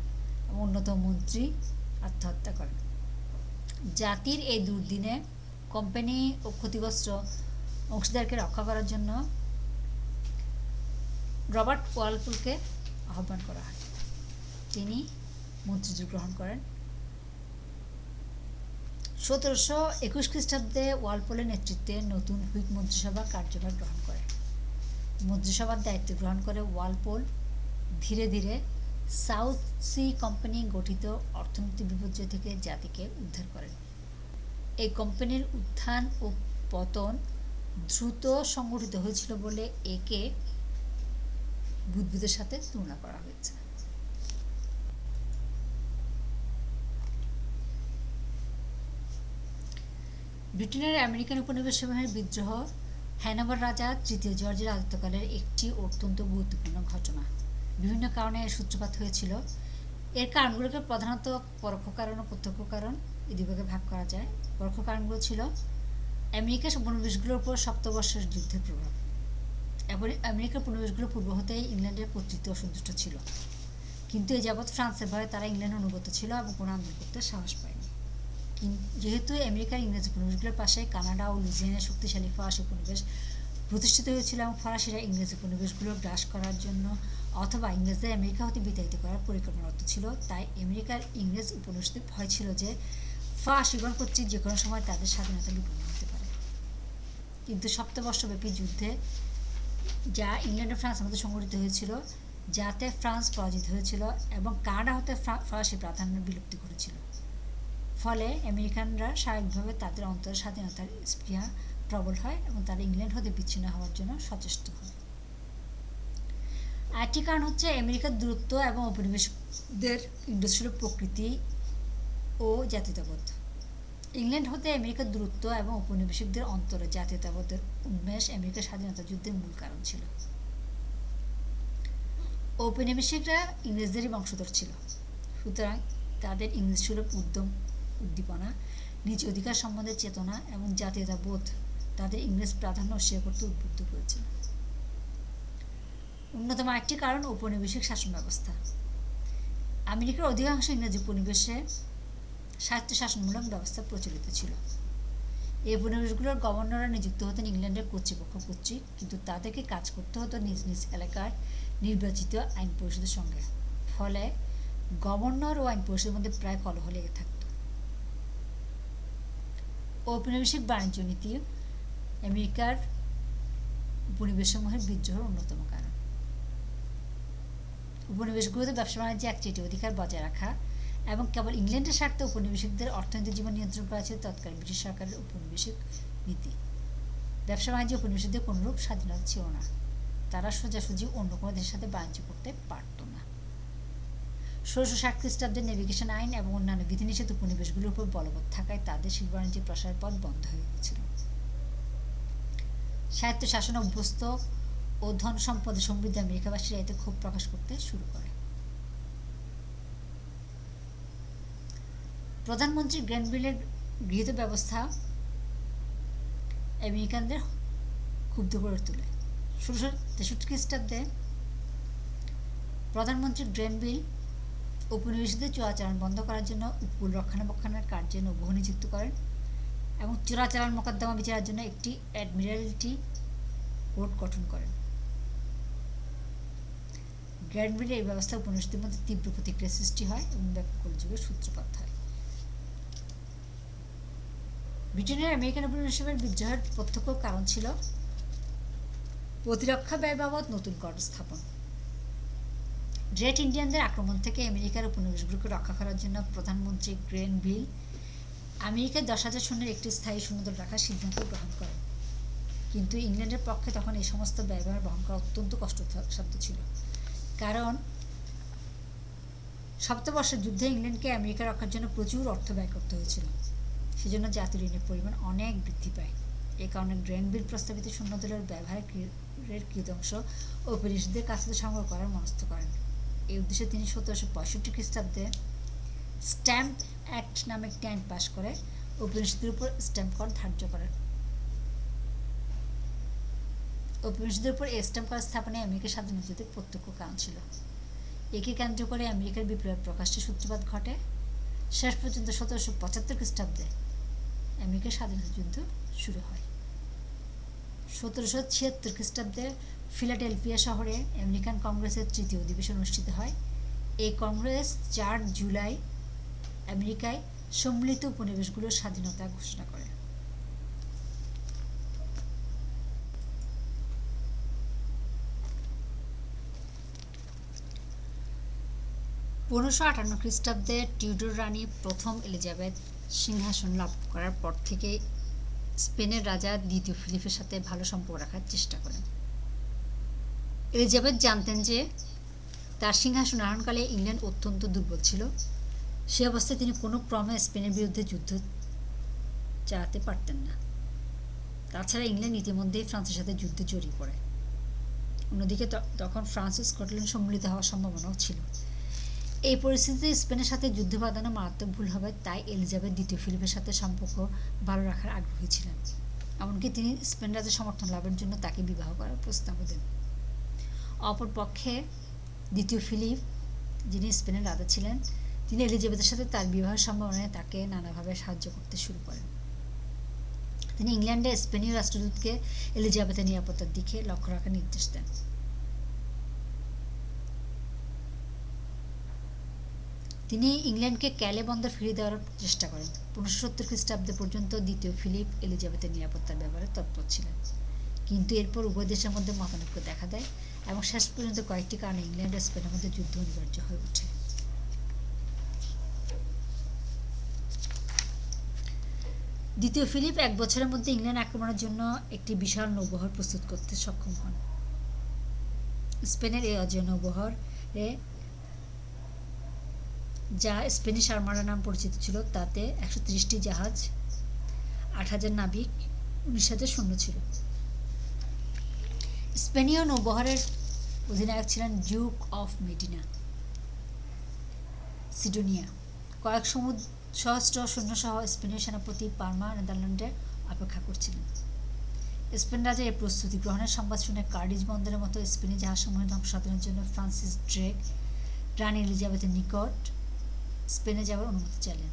এবং অন্যতম মন্ত্রী আত্মহত্যা করেন। জাতির এই দুর্দিনে কোম্পানি ও ক্ষতিগ্রস্ত অংশীদারকে রক্ষা করার জন্য রবার্ট ওয়ালপোলকে আহ্বান করা হয়। তিনি মন্ত্রিত্ব গ্রহণ করেন। 1721 খ্রিস্টাব্দে ওয়ালপোলের নেতৃত্বে নতুন হুইগ মন্ত্রিসভা কার্যভার গ্রহণ করে। মন্ত্রিসভার দায়িত্ব গ্রহণ করে ওয়ালপোল ধীরে ধীরে সাউথ সি কোম্পানি গঠিত অর্থনৈতিক বিপর্যয় থেকে জাতিকে উদ্ধার করেন। এই কোম্পানির উত্থান ও পতন দ্রুত সংঘটিত হয়েছিল বলে একে বুদ্বুদের সাথে তুলনা করা হয়েছে। ব্রিটেনের আমেরিকান উপনিবেশসমূহের বিদ্রোহ হ্যানোভার রাজা তৃতীয় জর্জের রাজত্বকালের একটি অত্যন্ত গুরুত্বপূর্ণ ঘটনা। বিভিন্ন কারণে এর সূত্রপাত হয়েছিল। এর কারণগুলোকে প্রধানত পরোক্ষ কারণ ও প্রত্যক্ষ কারণ এই দুভাগে ভাগ করা যায়। পরোক্ষ কারণগুলো ছিল আমেরিকার উপনিবেশগুলোর উপর সপ্তবর্ষের যুদ্ধের প্রভাব। আমেরিকার উপনিবেশগুলো পূর্ব হতেই ইংল্যান্ডের কর্তৃত্ব অসন্তুষ্ট ছিল, কিন্তু এ যাবৎ ফ্রান্সের ভয়ে তারা ইংল্যান্ডে অনুগত ছিল এবং কোনো আন্দোলন করতে সাহস পায়নি। যেহেতু আমেরিকার ইংরেজ উপনিবেশগুলোর পাশে কানাডা ও লুইজিয়ানার শক্তিশালী ফরাসি উপনিবেশ প্রতিষ্ঠিত হয়েছিল এবং ফরাসিরা ইংরেজ উপনিবেশগুলো গ্রাস করার জন্য অথবা ইংরেজদের আমেরিকা হতে বিতাড়িত করার পরিকল্পনারত ছিল, তাই আমেরিকার ইংরেজ উপনিবেশদের ভয় ছিল যে ফরাসিগণ কর্তৃক যে কোনো সময় তাদের স্বাধীনতা বিপন্ন হতে পারে। কিন্তু সপ্তবর্ষব্যাপী যুদ্ধে যা ইংল্যান্ড ও ফ্রান্সের মধ্যে সংঘটিত হয়েছিল, যাতে ফ্রান্স পরাজিত হয়েছিল এবং কানাডা হতে ফরাসি প্রাধান্য বিলুপ্তি ঘটেছিল, ফলে আমেরিকানরা স্বাভাবিকভাবে তাদের অন্তরে স্বাধীনতার স্পৃহা প্রবল হয় এবং তারা ইংল্যান্ড হতে বিচ্ছিন্ন হওয়ার জন্য সচেষ্ট হয়। আরেকটি কারণ হচ্ছে আমেরিকার দূরত্ব এবং উপনিবেশদের ইন্ডাস্ট্রিয়াল প্রকৃতি ও জাতীয়তাবোধ। ইংল্যান্ড হতে আমেরিকার দূরত্ব এবং উপনিবেশিকদের অন্তরে জাতীয়তাবোধের উন্মেষ আমেরিকার স্বাধীনতা যুদ্ধের মূল কারণ ছিল। ঔপনিবেশিকরা ইংরেজদেরই বংশধর ছিল, সুতরাং তাদের ইংরেজ সুলভ উদ্যম উদ্দীপনা, নিজ অধিকার সম্বন্ধে চেতনা এবং জাতীয়তাবোধ তাদের ইংরেজ প্রাধান্য অস্বীকার করতে উদ্বুদ্ধ করেছিল। অন্যতম একটি কারণ ঔপনিবেশিক শাসন ব্যবস্থা। আমেরিকার অধিকাংশ ইংরেজ উপনিবেশে স্বায়ত্তশাসনমূলক ব্যবস্থা প্রচলিত ছিল। এই উপনিবেশগুলোর গভর্নররা নিযুক্ত হতেন ইংল্যান্ডের কর্তৃপক্ষ কর্তৃক, কিন্তু তাদেরকে কাজ করতে হতো নিজ নিজ এলাকার নির্বাচিত আইন পরিষদের সঙ্গে। ফলে গভর্নর ও আইন পরিষদের মধ্যে প্রায় কলহ লেগে থাকত। ঔপনিবেশিক বাণিজ্য নীতি আমেরিকার উপনিবেশসমূহের বিদ্রোহের অন্যতম কারণ। উপনিবেশগুলোতে ব্যবসা বাণিজ্যে একচেটিয়া অধিকার বজায় রাখা এবং কেবল ইংল্যান্ডের স্বার্থে উপনিবেশিকদের অর্থনৈতিক জীবন নিয়ন্ত্রণ করা ছিল তৎকালীন ব্রিটিশ সরকারের উপনিবেশিক নীতি। ব্যবসা বাণিজ্যে উপনিবেশিকদের কোনরূপ স্বাধীনতা ছিল না, তারা সোজাসুজি অন্য কোনো দেশের সাথে বাণিজ্য করতে পারত না। 1660 খ্রিস্টাব্দে নেভিগেশন আইন এবং অন্যান্য বিধিনিষেধ উপনিবেশগুলোর উপর বলবৎ থাকায় তাদের শিল্প বাণিজ্যের প্রসারের পথ বন্ধ হয়ে গিয়েছিল। সাহিত্য শাসনে অভ্যস্ত ও ধন সম্পদে সমৃদ্ধ আমেরিকাবাসীরা এতে ক্ষোভ প্রকাশ করতে শুরু করে। প্রধানমন্ত্রী গ্রেনভিলের গৃহীত ব্যবস্থা আমেরিকানদের ক্ষুব্ধ করে তোলে। 1663 খ্রিস্টাব্দে প্রধানমন্ত্রী গ্রেনভিল উপনিবেশিকদের চোরাচালান বন্ধ করার জন্য উপকূল রক্ষণাবেক্ষণের কার্যে নৌবহর নিযুক্ত করেন এবং চোরাচালান মোকদ্দমা বিচারের জন্য একটি অ্যাডমিরালটি কোর্ট গঠন করেন। গ্রেনভিলের এই ব্যবস্থা উপনিবেশিকদের মধ্যে তীব্র প্রতিক্রিয়া সৃষ্টি হয় এবং ব্যাপক গোলযোগের সূত্রপাত হয়। ব্রিটেনের আমেরিকান উপনিবেশের বিদ্রোহের প্রত্যক্ষ কারণ ছিল প্রতিরক্ষা ব্যয় বাবদ নতুন কর স্থাপন। গ্রেট ইন্ডিয়ানদের আক্রমণ থেকে আমেরিকার উপনিবেশগুলোকে রক্ষা করার জন্য প্রধানমন্ত্রী গ্রেনভিল আমেরিকায় 10,000 সৈন্যের একটি স্থায়ী সৈন্যদল রাখার সিদ্ধান্ত গ্রহণ করেন, কিন্তু ইংল্যান্ডের পক্ষে তখন এই সমস্ত ব্যয়ভার বহন করা অত্যন্ত কষ্টসাধ্য ছিল, কারণ সপ্তবর্ষের যুদ্ধে ইংল্যান্ডকে আমেরিকা রক্ষার জন্য প্রচুর অর্থ ব্যয় করতে হয়েছিল। সেজন্য জাতীয় ঋণের পরিমাণ অনেক বৃদ্ধি পায়। এ কারণে গ্রেনভিল প্রস্তাবিত সৈন্যদলের ব্যবহারের কৃতাংশ উপনিবেশিকদের কাছ থেকে সংগ্রহ করার মনস্থ করেন। এই উদ্দেশ্যে তিনি 1765 খ্রিস্টাব্দে স্ট্যাম্প অ্যাক্ট নামে একটি আইন পাশ করে উপনিবেশিকদের উপর স্ট্যাম্প কর ধার্য করেন। উপনিবেশিকদের উপর এই স্ট্যাম্প কর স্থাপনে আমেরিকার স্বাধীনতা যুদ্ধের প্রত্যক্ষ কারণ ছিল। একে কেন্দ্র করে আমেরিকার বিপ্লবের প্রকাশ্যে সূত্রপাত ঘটে। শেষ পর্যন্ত 1775 খ্রিস্টাব্দে আমেরিকার স্বাধীনতা যুদ্ধ শুরু হয়। 1776 খ্রিস্টাব্দে ফিলাডেলফিয়া শহরে আমেরিকান কংগ্রেসের তৃতীয় অধিবেশন অনুষ্ঠিত হয়। এই কংগ্রেস 4 জুলাই আমেরিকায় সম্মিলিত উপনিবেশগুলোর স্বাধীনতা ঘোষণা করে। পনেরোশো 58 খ্রিস্টাব্দে টিউডর রানী প্রথম এলিজাবেথ সিংহাসন লাভ করার পর থেকে স্পেনের রাজা দ্বিতীয় ফিলিপের সাথে ভালো সম্পর্ক রাখার চেষ্টা করেন। এলিজাবেথ জানতেন যে তার সিংহাসন আরোহণকালে ইংল্যান্ড অত্যন্ত দুর্বল ছিল। সে অবস্থায় তিনি কোনো ক্রমে স্পেনের বিরুদ্ধে যুদ্ধ চালাতে পারতেন না। তাছাড়া ইংল্যান্ড ইতিমধ্যেই ফ্রান্সের সাথে যুদ্ধে জড়িয়ে পড়ে। অন্যদিকে তখন ফ্রান্স ও স্কটল্যান্ড সম্মিলিত হওয়ার সম্ভাবনাও ছিল। এই পরিস্থিতিতে স্পেনের সাথে যুদ্ধ বাঁধানো মারাত্মক ভুল হবে, তাই এলিজাবেথ দ্বিতীয় ফিলিপের সাথে সম্পর্ক ভালো রাখার আগ্রহী ছিলেন। এমনকি তিনি স্পেন রাজার সমর্থন লাভের জন্য তাকে বিবাহ করার প্রস্তাবও দেন। অপরপক্ষে দ্বিতীয় ফিলিপ, যিনি স্পেনের রাজা ছিলেন, তিনি এলিজাবেথের সাথে তার বিবাহের সম্ভাবনায় তাকে নানাভাবে সাহায্য করতে শুরু করেন। তিনি ইংল্যান্ডে স্পেনীয় রাষ্ট্রদূতকে এলিজাবেথের নিরাপত্তার দিকে লক্ষ্য রাখার নির্দেশ দেন। তিনি ইংল্যান্ডকে ক্যালে বন্দর ফিরিয়ে দেওয়ার চেষ্টা করেন। 1570 খ্রিস্টাব্দে পর্যন্ত দ্বিতীয় ফিলিপ এলিজাবেথের নিরাপত্তার ব্যাপারে তৎপর ছিলেন, কিন্তু এরপর উভয় দেশের মধ্যে মতানৈক্য দেখা দেয় এবং শেষ পর্যন্ত কয়েকটি কারণে ইংল্যান্ড ও স্পেনের মধ্যে যুদ্ধ অনিবার্য হয়ে ওঠে। দ্বিতীয় ফিলিপ 1 বছরের মধ্যে ইংল্যান্ড আক্রমণের জন্য একটি বিশাল নৌবহর প্রস্তুত করতে সক্ষম হন। স্পেনের এই অজয় নৌবহরে, যা স্পেনিশ আর্মাডা নাম পরিচিত ছিল, তাতে 130টি জাহাজ, 8,000 নাবিক, 19,000 সৈন্য ছিল। স্পেনীয় নৌবহরের অধিনায়ক ছিলেন ডিউক অফ মেডিনা সিডোনিয়া। কয়েক সহস্র সৈন্যসহ স্পেনীয় সেনাপতি পার্মা নেদারল্যান্ডে অপেক্ষা করছিলেন। স্পেন রাজা এই প্রস্তুতি গ্রহণের সংবাদ শুনে কার্ডিজ বন্দরের মতো স্পেনীয় জাহাজসমূহের ধ্বংসসাধনের জন্য ফ্রান্সিস ড্রেক রানী এলিজাবেথের নিকট স্পেনে যাওয়ার অনুমতি চাইলেন।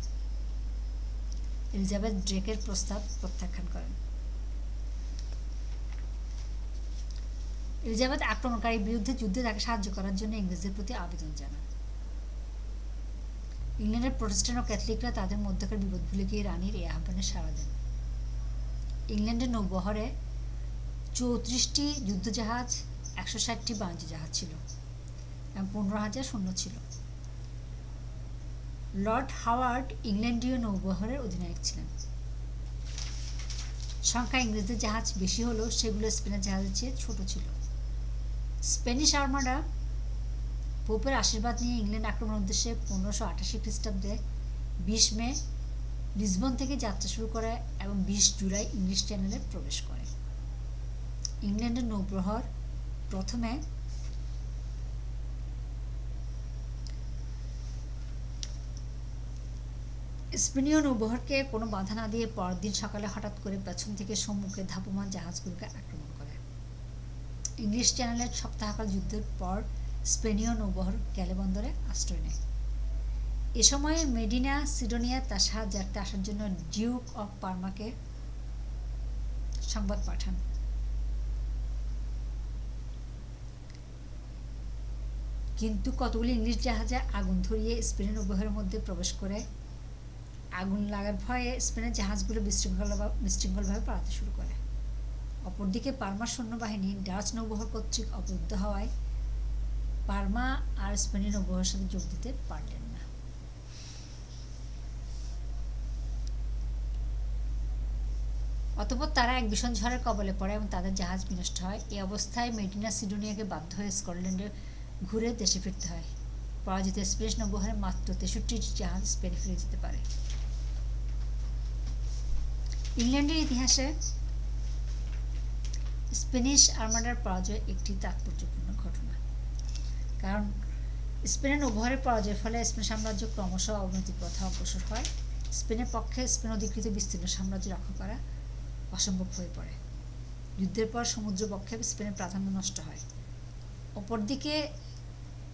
এলিজাবেথ ড্রেকের প্রস্তাব প্রত্যাখ্যান করেন। এলিজাবেথ আক্রমণকারীর বিরুদ্ধে যুদ্ধে তাকে সাহায্য করার জন্য ইংরেজদের প্রতি আবেদন জানান। ইংল্যান্ডের প্রটেস্ট্যান্ট ও ক্যাথলিকরা তাদের মধ্যকার বিরোধ ভুলে গিয়ে রানীর এই আহ্বানে সাড়া দেন। ইংল্যান্ডের নৌবহরে 34টি যুদ্ধজাহাজ, 160টি বাণিজ্য জাহাজ ছিল এবং 15,000 সৈন্য ছিল। লর্ড হাওয়ার্ড ইংল্যান্ডীয় নৌবহরের অধিনায়ক ছিলেন। সংখ্যা ইংরেজদের জাহাজ বেশি হলেও সেগুলো স্পেনের জাহাজের চেয়ে ছোট ছিল। স্প্যানিশ আর্মাডা পোপের আশীর্বাদ নিয়ে ইংল্যান্ড আক্রমণের উদ্দেশ্যে 1588 খ্রিস্টাব্দে 20 মে লিসবন থেকে যাত্রা শুরু করে এবং 20 জুলাই ইংলিশ চ্যানেলে প্রবেশ করে। ইংল্যান্ডের নৌবহর প্রথমে স্পেনীয় নৌবহরকে কোনো বাধা না দিয়ে পরদিন সকালে হঠাৎ করে পেছন থেকে সম্মুখে ধাবমান জাহাজগুলোকে আক্রমণ করে। ইংলিশ চ্যানেলের সপ্তাহকাল যুদ্ধের পর স্পেনীয় নৌবহর ক্যালে বন্দরে আশ্রয় নেয়। এ সময়ে মেডিনা সিডোনিয়া তার সাহায্যার্থে আসার জন্য ডিউক অব পার্মাকে সংবাদ পাঠান। কিন্তু কতগুলি ইংলিশ জাহাজে আগুন ধরিয়ে স্পেনের নৌবহরের মধ্যে প্রবেশ করে আগুন লাগার ভয়ে স্পেনের জাহাজগুলো বিশৃঙ্খলভাবে পালাতে শুরু করে। অপরদিকে পার্মার সৈন্যবাহিনী ডাচ নৌবহর কর্তৃক অবরুদ্ধ হওয়ায় পার্মা আর স্পেনীয় নৌবহরের সাথে যোগ দিতে পারলেন না। অতঃপর তারা এক ভীষণ ঝড়ের কবলে পড়ে এবং তাদের জাহাজ বিনষ্ট হয়। এই অবস্থায় মেডিনা সিডোনিয়াকে বাধ্য হয়ে স্কটল্যান্ডে ঘুরে দেশে ফিরতে হয়। পরাজিত স্প্যানিশ নৌবহরে মাত্র 63টি জাহাজ স্পেনে ফিরে যেতে পারে। ইংল্যান্ডের ইতিহাসে স্প্যানিশ আর্মাডার পরাজয় একটি তাৎপর্যপূর্ণ ঘটনা, কারণ স্পেনের নৌবহরের পরাজয়ের ফলে স্পেন সাম্রাজ্য ক্রমশ অবনতির পথে অগ্রসর হয়। স্পেনের পক্ষে স্পেন অধিকৃত বিস্তীর্ণ সাম্রাজ্য রক্ষা করা অসম্ভব হয়ে পড়ে। যুদ্ধের পর সমুদ্রবক্ষে স্পেনের প্রাধান্য নষ্ট হয়। অপরদিকে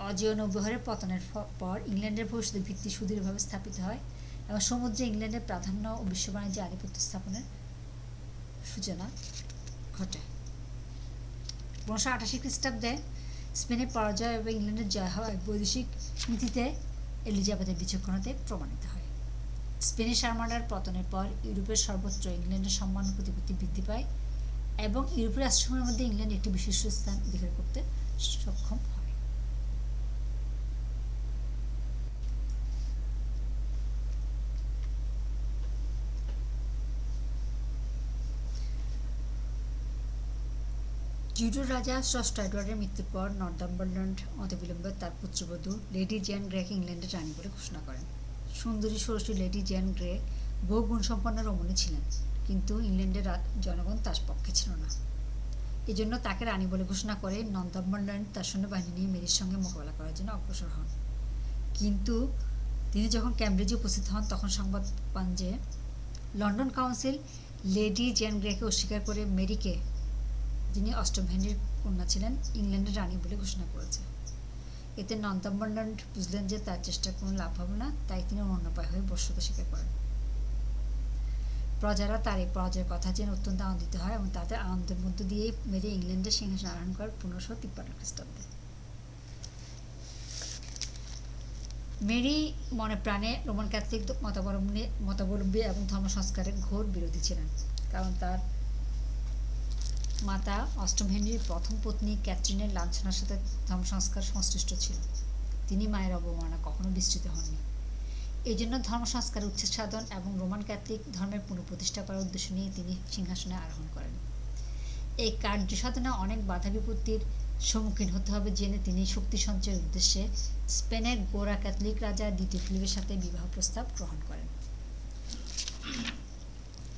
অজেয় নৌবহরের পতনের পর ইংল্যান্ডের ভবিষ্যতের ভিত্তি সুদৃঢ়ভাবে স্থাপিত হয় এবং সমুদ্রে ইংল্যান্ডের প্রাধান্য ও বিশ্ব বাণিজ্যে আধিপত্য স্থাপনের সূচনা ঘটে। 1588 খ্রিস্টাব্দে স্পেনের পরাজয় এবং ইংল্যান্ডের জয় হওয়া বৈদেশিক নীতিতে এলিজাবেথের বিচক্ষণতায় প্রমাণিত হয়। স্প্যানিশ আর্মাডার পতনের পর ইউরোপের সর্বত্র ইংল্যান্ডের সম্মান ও প্রতিপত্তি বৃদ্ধি পায় এবং ইউরোপীয় রাষ্ট্রসমূহের মধ্যে ইংল্যান্ড একটি বিশিষ্ট স্থান অধিকার করতে সক্ষম হয়। টিউডর রাজা ষষ্ঠ এডওয়ার্ডের মৃত্যুর পর নর্থাম্বারল্যান্ড অনতিবিলম্বে তার পুত্রবধূ লেডি জেন গ্রেকে ইংল্যান্ডের রানী বলে ঘোষণা করেন। সুন্দরী ষোড়শী লেডি জেন গ্রে বহু গুণসম্পন্ন রমণী ছিলেন, কিন্তু ইংল্যান্ডের জনগণ তার পক্ষে ছিল না। এজন্য তাকে রানী বলে ঘোষণা করে নর্থাম্বারল্যান্ড তার সৈন্যবাহিনী নিয়ে মেরির সঙ্গে মোকাবেলা করার জন্য অগ্রসর হন। কিন্তু তিনি যখন ক্যামব্রিজে উপস্থিত হন তখন সংবাদ পান যে লন্ডন কাউন্সিল লেডি জেন গ্রেকে অস্বীকার করে মেরিকে, যিনি অষ্টম হেনরির কন্যা ছিলেন, ইংল্যান্ডের রানী বলে ঘোষণা করেছে। এতে নর্থাম্বারল্যান্ড বুঝলেন যে তার চেষ্টার কোনো লাভ হবে না, তাই তিনি অন্যপায় হয়ে বশ্যতা স্বীকার করেন। প্রজারা তার এই পরাজয়ের কথা জেনে অত্যন্ত আনন্দিত হয় এবং তাদের আনন্দের মধ্য দিয়েই মেরি ইংল্যান্ডের সিংহাসন আরোহণ করেন 1553 খ্রিস্টাব্দে। মেরি মনে প্রাণে রোমান ক্যাথলিক মতাবলম্বী এবং ধর্ম সংস্কারের ঘোর বিরোধী ছিলেন, কারণ তার মাতা অষ্টম হেনরির প্রথম পত্নী ক্যাথরিনের লাঞ্ছনার সাথে ধর্ম সংস্কার সংশ্লিষ্ট ছিল। তিনি মায়ের অবমাননা কখনো বিস্তৃত হননি। এই জন্য ধর্ম সংস্কার উচ্ছেদ সাধন এবং রোমান ক্যাথলিক ধর্মের পুনঃপ্রতিষ্ঠা করার উদ্দেশ্য নিয়ে তিনি সিংহাসনে আরোহণ করেন। এই কার্য সাধনা অনেক বাধা বিপত্তির সম্মুখীন হতে হবে জেনে তিনি শক্তি সঞ্চয়ের উদ্দেশ্যে স্পেনের গোঁড়া ক্যাথলিক রাজা দ্বিতীয় ফিলিপের সাথে বিবাহ প্রস্তাব গ্রহণ করেন।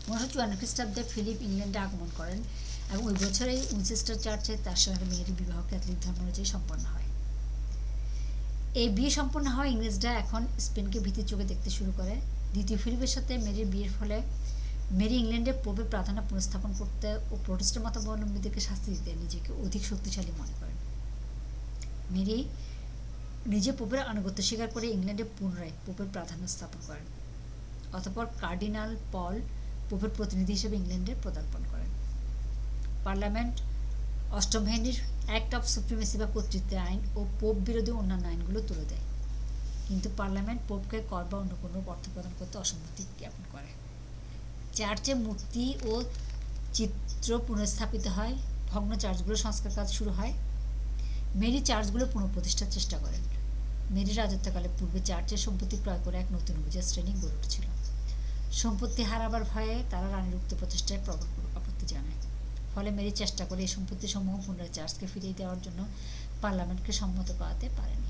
1554 খ্রিস্টাব্দে ফিলিপ ইংল্যান্ডে আগমন করেন এবং ওই বছরেই উইনচেস্টার চার্চে তার সঙ্গে মেয়ের বিবাহ ক্যাথলিক ধর্ম অনুযায়ী সম্পন্ন হয়। এই বিয়ে সম্পন্ন হয় ইংরেজরা এখন স্পেনকে ভীতির চোখে দেখতে শুরু করে। দ্বিতীয় ফিলিপের সাথে মেরির বিয়ের ফলে মেরি ইংল্যান্ডে পোপের প্রাধান্য পুনঃস্থাপন করতে ও প্রোটেস্ট্যান্ট মতাবলম্বীদেরকে শাস্তি দিতে নিজেকে অধিক শক্তিশালী মনে করেন। মেরি নিজে পোপের আনুগত্য স্বীকার করে ইংল্যান্ডে পুনরায় পোপের প্রাধান্য স্থাপন করেন। অতঃপর কার্ডিনাল পল পোপের প্রতিনিধি হিসেবে ইংল্যান্ডে পদার্পণ করেন। পার্লামেন্ট অষ্টম হেনরির অ্যাক্ট অফ সুপ্রিমেসি বা কর্তৃত্বের আইন ও পোপ বিরোধী অন্যান্য আইনগুলো তুলে দেয়, কিন্তু পার্লামেন্ট পোপকে কর বা অন্য কোনো অর্থ প্রদান করতে অসম্মতি জ্ঞাপন করে। চার্চে মূর্তি ও চিত্র পুনঃস্থাপিত হয়, ভগ্ন চার্চগুলো সংস্কার কাজ শুরু হয়। মেরি চার্চগুলো পুনঃপ্রতিষ্ঠার চেষ্টা করেন। মেরির রাজত্বকালে পূর্বে চার্চের সম্পত্তি ক্রয় করে এক নতুন অভিজাত শ্রেণী গড়ে উঠেছিল। সম্পত্তি হারাবার ভয়ে তারা রানীর উক্ত প্রচেষ্টায় প্রবল আপত্তি জানায়। ফলে মেরি চেষ্টা করে এই সম্পত্তিসমূহ পুনরায় চার্চকে ফিরিয়ে দেওয়ার জন্য পার্লামেন্টকে সম্মত করাতে পারেনি।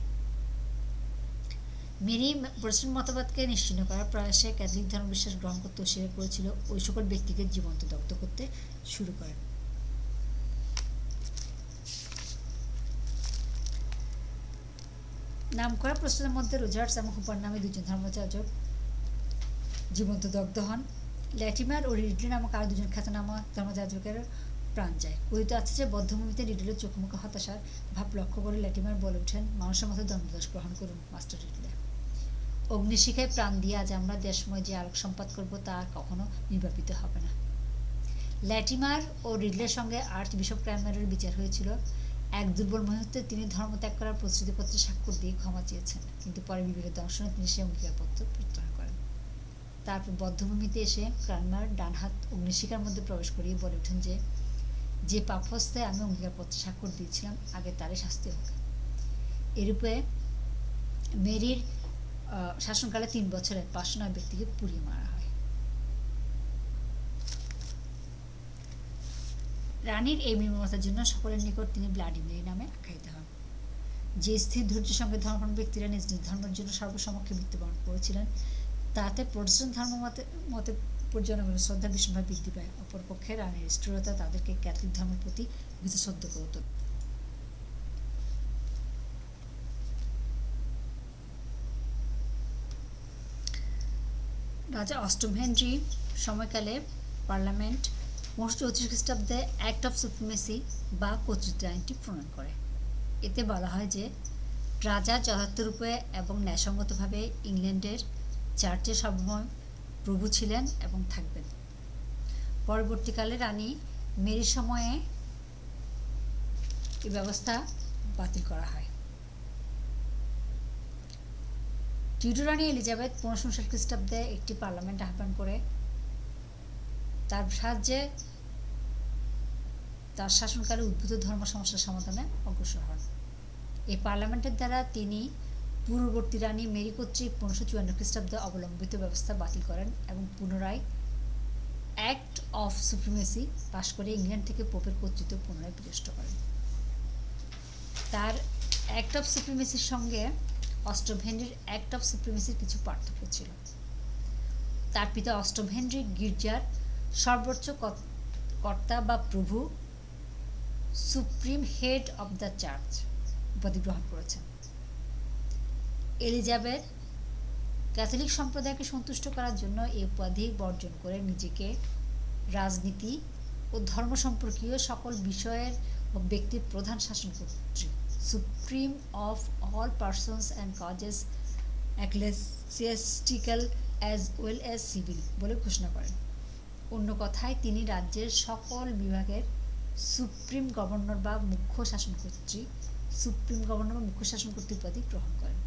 মেরি প্রটেস্ট্যান্ট মতবাদকে নিশ্চিহ্ন করার প্রয়াসে ক্যাথলিক ধর্মবিশ্বাস গ্রহণ করতে অস্বীকার করেছিল ওই সকল ব্যক্তিকে জীবন্ত দগ্ধ করতে শুরু করেন। নামকরা প্রশ্নের মধ্যে রোজার্স এবং হুপার নামে দুজন ধর্মাচার্য জীবন্ত দগ্ধ হন। ল্যাটিমার ও রিডলে নামক আরও দুজন খ্যাতনামা ধর্মাচার্যের প্রাণ যায়। কথিত আছে যে বদ্ধভূমিতে রিডলের চোখমুখে হতাশার ভাব লক্ষ্য করে ল্যাটিমার বলে ওঠেন, মানুষের মতো দণ্ডদাস গ্রহণ করুন মাস্টার রিডলে। অগ্নিশিখায় প্রাণ দিয়ে আজ আমরা দেশময় যে আলোক সম্পাদ করব তা আর কখনো নির্বাপিত হবে না। ল্যাটিমার ও রিডলের সঙ্গে আর্চ বিশপ ক্র্যানমারের বিচার হয়েছিল। এক দুর্বল মুহূর্তে তিনি ধর্মত্যাগ করার প্রতিশ্রুতিপত্রে স্বাক্ষর দিয়ে ক্ষমা চেয়েছেন, কিন্তু পরে বিবেকের দর্শনে তিনি সে অঙ্গীকারপত্র প্রত্যাহার করেন। তারপর বদ্ধভূমিতে এসে ক্র্যানমার ডান হাত অগ্নিশিখার মধ্যে প্রবেশ করিয়ে বলে ওঠেন যে পাপস্থায় আমি অঙ্গীকারপত্রে স্বাক্ষর দিয়েছিলাম আগে তারই শাস্তি হোক। এরূপে মেরির শাসনকালে 3 বছরে 509 ব্যক্তিকে পুড়িয়ে মারা হয়। রানীর এই নির্মমতার জন্য সকলের নিকট তিনি ব্লাডি মেরি নামে আখ্যায়িত হন। যে স্থির ধৈর্যের সঙ্গে ধর্মপ্রাণ ব্যক্তিরা নিজ নিজ ধর্মের জন্য সর্বসমক্ষে মৃত্যুবরণ করেছিলেন, তাতে প্রটেস্ট্যান্ট ধর্ম মতে জনগণের শ্রদ্ধা ভীষণভাবে বৃদ্ধি পায়। অপরপক্ষে রানীর স্থিরতা তাদেরকে ক্যাথলিক ধর্মের প্রতি বীতশ্রদ্ধ করত। রাজা অষ্টম হেনরি সময়কালে পার্লামেন্ট 1534 খ্রিস্টাব্দে অ্যাক্ট অফ সুপ্রিমেসি বা কর্তৃত্ব আইনটি প্রণয়ন করে। এতে বলা হয় যে রাজা যথার্থরূপে এবং ন্যায়সঙ্গতভাবে ইংল্যান্ডের চার্চের সর্বময় প্রভু ছিলেন এবং থাকবেন। পরবর্তীকালে রানী মেরির সময়ে এই ব্যবস্থা বাতিল করা হয়। টিউডর রানী এলিজাবেথ 1559 খ্রিস্টাব্দে একটি পার্লামেন্ট আহ্বান করে তার সাহায্যে তার শাসনকালে উদ্ভূত ধর্ম সমস্যার সমাধানে অগ্রসর হন। এই পার্লামেন্টের দ্বারা তিনি পূর্ববর্তী রানী মেরি কর্তৃক 1554 খ্রিস্টাব্দে অবলম্বিত ব্যবস্থা বাতিল করেন এবং পুনরায় অ্যাক্ট অফ সুপ্রিমেসি পাশ করে ইংল্যান্ড থেকে পোপের কর্তৃত্ব পুনরায় বিনষ্ট করেন। তার অ্যাক্ট অফ সুপ্রিমেসির সঙ্গে অষ্টম হেনরির অ্যাক্ট অফ সুপ্রিমেসির কিছু পার্থক্য ছিল। তার পিতা অষ্টম হেনরি গির্জার সর্বোচ্চ কর্তা বা প্রভু, supreme head of the church উপাধি গ্রহণ করেছেন। এলিজাবেথ ক্যাথলিক সম্প্রদায়কে সন্তুষ্ট করার জন্য এই উপাধি বর্জন করে নিজেকে রাজনীতি ও ধর্ম সম্পর্কীয় সকল বিষয়ের ও ব্যক্তির প্রধান শাসনকর্ত্রী, supreme of all persons and causes ecclesiastical as well as civil বলে ঘোষণা করেন। অন্য কথায় তিনি রাজ্যের সকল বিভাগের সুপ্রিম গভর্নর বা মুখ্য শাসনকর্ত্রী উপাধি গ্রহণ করেন।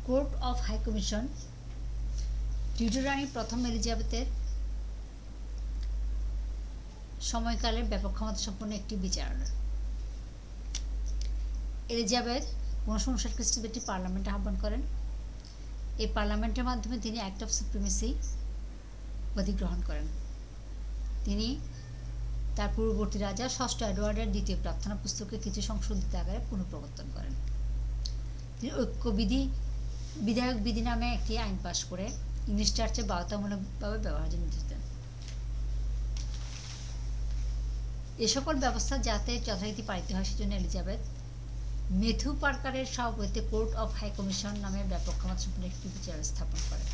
Court of high commission Tudor রানী প্রথম এলিজাবেথের সময়কালের ব্যাপক ক্ষমতা সম্পন্ন একটি বিচারালয়। এলিজাবেথ 1559 খ্রিস্টাব্দে একটি পার্লামেন্ট আহ্বান করেন। এই পার্লামেন্টের মাধ্যমে তিনি অ্যাক্ট অফ সুপ্রিমেসি উপাধি গ্রহণ করেন। তিনি তার পূর্ববর্তী রাজা ষষ্ঠ এডওয়ার্ডের দ্বিতীয় প্রার্থনা পুস্তকে কিছু সংশোধিত আকারে পুনঃপ্রবর্তন করেন। তিনি বিধায়ক বিধি নামে একটি আইন পাশ করে ইংলিশ চার্চে বাধ্যতামূলকভাবে ব্যবহারের নির্দেশ দেন। এ সকল ব্যবস্থা যাতে যথারীতি পালিত হয় সেজন্য এলিজাবেথ মেথু পার্কারের সভাপতিত্বে কোর্ট অফ হাই কমিশন নামে ব্যাপক ক্ষমতাসম্পন্ন একটি বিচারালয় স্থাপন করেন।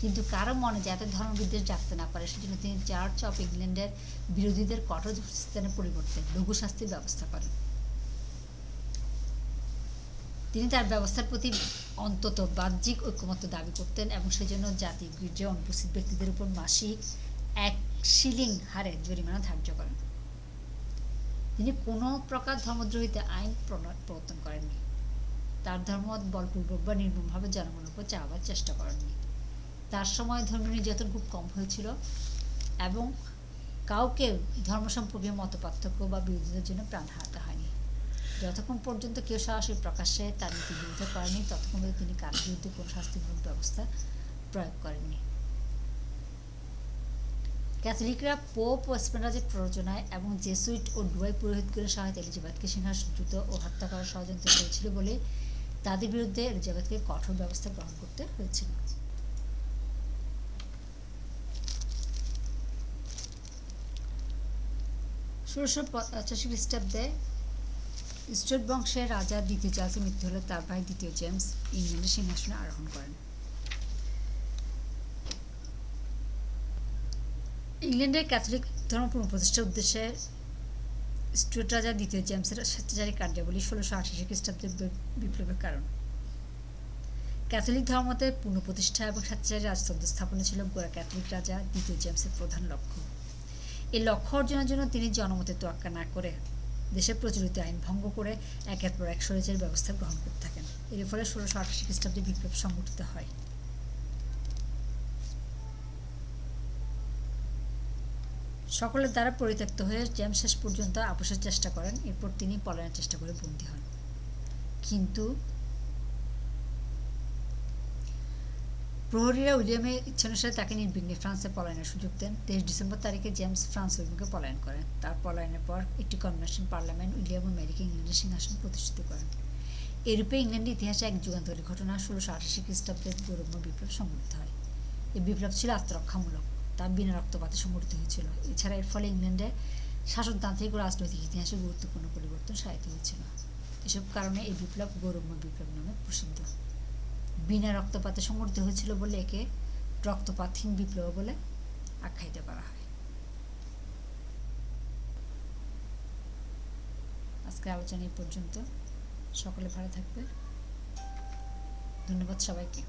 কিন্তু কারো মনে যাতে ধর্মবিদ্বেষ জাগতে না পারে সেজন্য তিনি চার্চ অফ ইংল্যান্ডের বিরোধীদের কঠোর শাস্তির পরিবর্তে লঘু শাস্তির ব্যবস্থা করেন। তিনি তার ব্যবস্থার প্রতি অন্তত বাহ্যিক ঐকমত্য দাবি করতেন এবং সেজন্য জাতীয় গির্জায় অনুপস্থিত ব্যক্তিদের উপর মাসিক 1 শিলিং হারে জরিমানা ধার্য করেন। তিনি কোনো প্রকার ধর্মদ্রোহিতা আইন প্রবর্তন করেননি। তার ধর্মমত বলপূর্বক বা নির্মমভাবে জনগণের উপর চাপাবার চেষ্টা করেননি। তার সময় ধর্মীয় নির্যাতন খুব কম হয়েছিল এবং কাউকে ধর্ম সম্পর্কে মতপার্থক্য বা বিরোধিতার জন্য প্রাণ হারাতে হয়নি। যতক্ষণ পর্যন্ত কেউ সরাসরি প্রকাশ্যে তার নীতি বিরোধিতা করেনি, ততক্ষণ পর্যন্ত তিনি কারোর বিরুদ্ধে কোনো শাস্তিমূলক ব্যবস্থা প্রয়োগ করেননি। ক্যাথলিকরা পোপ ও স্পেনারের প্ররোচনায় এবং জেসুইট ও ডুয়াই পুরোহিতগুলোর সহায়তায় এলিজাবেথকে সিংহাসনচ্যুত ও হত্যা করার ষড়যন্ত্র করেছিল বলে তাদের বিরুদ্ধে এলিজাবেথকে কঠোর ব্যবস্থা গ্রহণ করতে হয়েছিল। 1685 খ্রিস্টাব্দে স্টুয়ার্ট বংশের রাজা দ্বিতীয় চার্লসের মৃত্যু হলে তার ভাই দ্বিতীয় জেমস ইংল্যান্ডের সিংহাসনে আরোহণ করেন। ইংল্যান্ডের ক্যাথলিক ধর্ম পুনঃপ্রতিষ্ঠার উদ্দেশ্যে স্টুয়ার্ট রাজা দ্বিতীয় জেমসের স্বেচ্ছাচারী কার্যাবলী 1688 খ্রিস্টাব্দের বিপ্লবের কারণ। ক্যাথলিক ধর্মতে পুনঃপ্রতিষ্ঠা এবং স্বেচ্ছাচারী রাজতন্ত্র স্থাপনে ছিল গোড়া ক্যাথলিক রাজা দ্বিতীয় জেমসের প্রধান লক্ষ্য। এই লক্ষ্য অর্জনের জন্য তিনি জনমতের তোয়াক্কা না করে দেশের প্রচলিত আইন ভঙ্গ করে একের পর এক স্বৈরাচারী ব্যবস্থা গ্রহণ করতে থাকেন। এর ফলে 1688 খ্রিস্টাব্দে বিপ্লব সংঘটিত হয়। সকলের দ্বারা পরিত্যক্ত হয়ে জেমস শেষ পর্যন্ত আপোষের চেষ্টা করেন। এরপর তিনি পলায়নের চেষ্টা করে বন্দী হন, কিন্তু প্রহরীরা উইলিয়ামের ইচ্ছানুসারে তাকে নির্বিঘ্নে ফ্রান্সে পলায়নের সুযোগ দেন। 23 ডিসেম্বর তারিখে জেমস ফ্রান্স অভিমুখে পলায়ন করেন। তার পলায়নের পর একটি কনভেনশন পার্লামেন্ট উইলিয়াম ও মেরিকে ইংল্যান্ডের সিংহাসন প্রতিষ্ঠিত করেন। এরূপে ইংল্যান্ডের ইতিহাসে এক যুগান্তকারী ঘটনা 1688 খ্রিস্টাব্দে গৌরবময় বিপ্লব সংঘটিত হয়। এই বিপ্লব ছিল আত্মরক্ষামূলক, তা বিনা রক্তপাতে সংঘটিত হয়েছিল। এছাড়া এর ফলে ইংল্যান্ডে শাসনতান্ত্রিক ও রাজনৈতিক ইতিহাসে গুরুত্বপূর্ণ পরিবর্তন সাধিত হয়েছিল। এসব কারণে এই বিপ্লব গৌরবময় বিপ্লব নামে প্রসিদ্ধ। বিনা রক্তপাতে সংঘটিত হয়েছিল বলে একে রক্তপাতহীন বিপ্লব বলে আখ্যায়িত করা হয়। আজকের আলোচনা এই পর্যন্ত। সকলে ভালো থাকবে। ধন্যবাদ সবাইকে।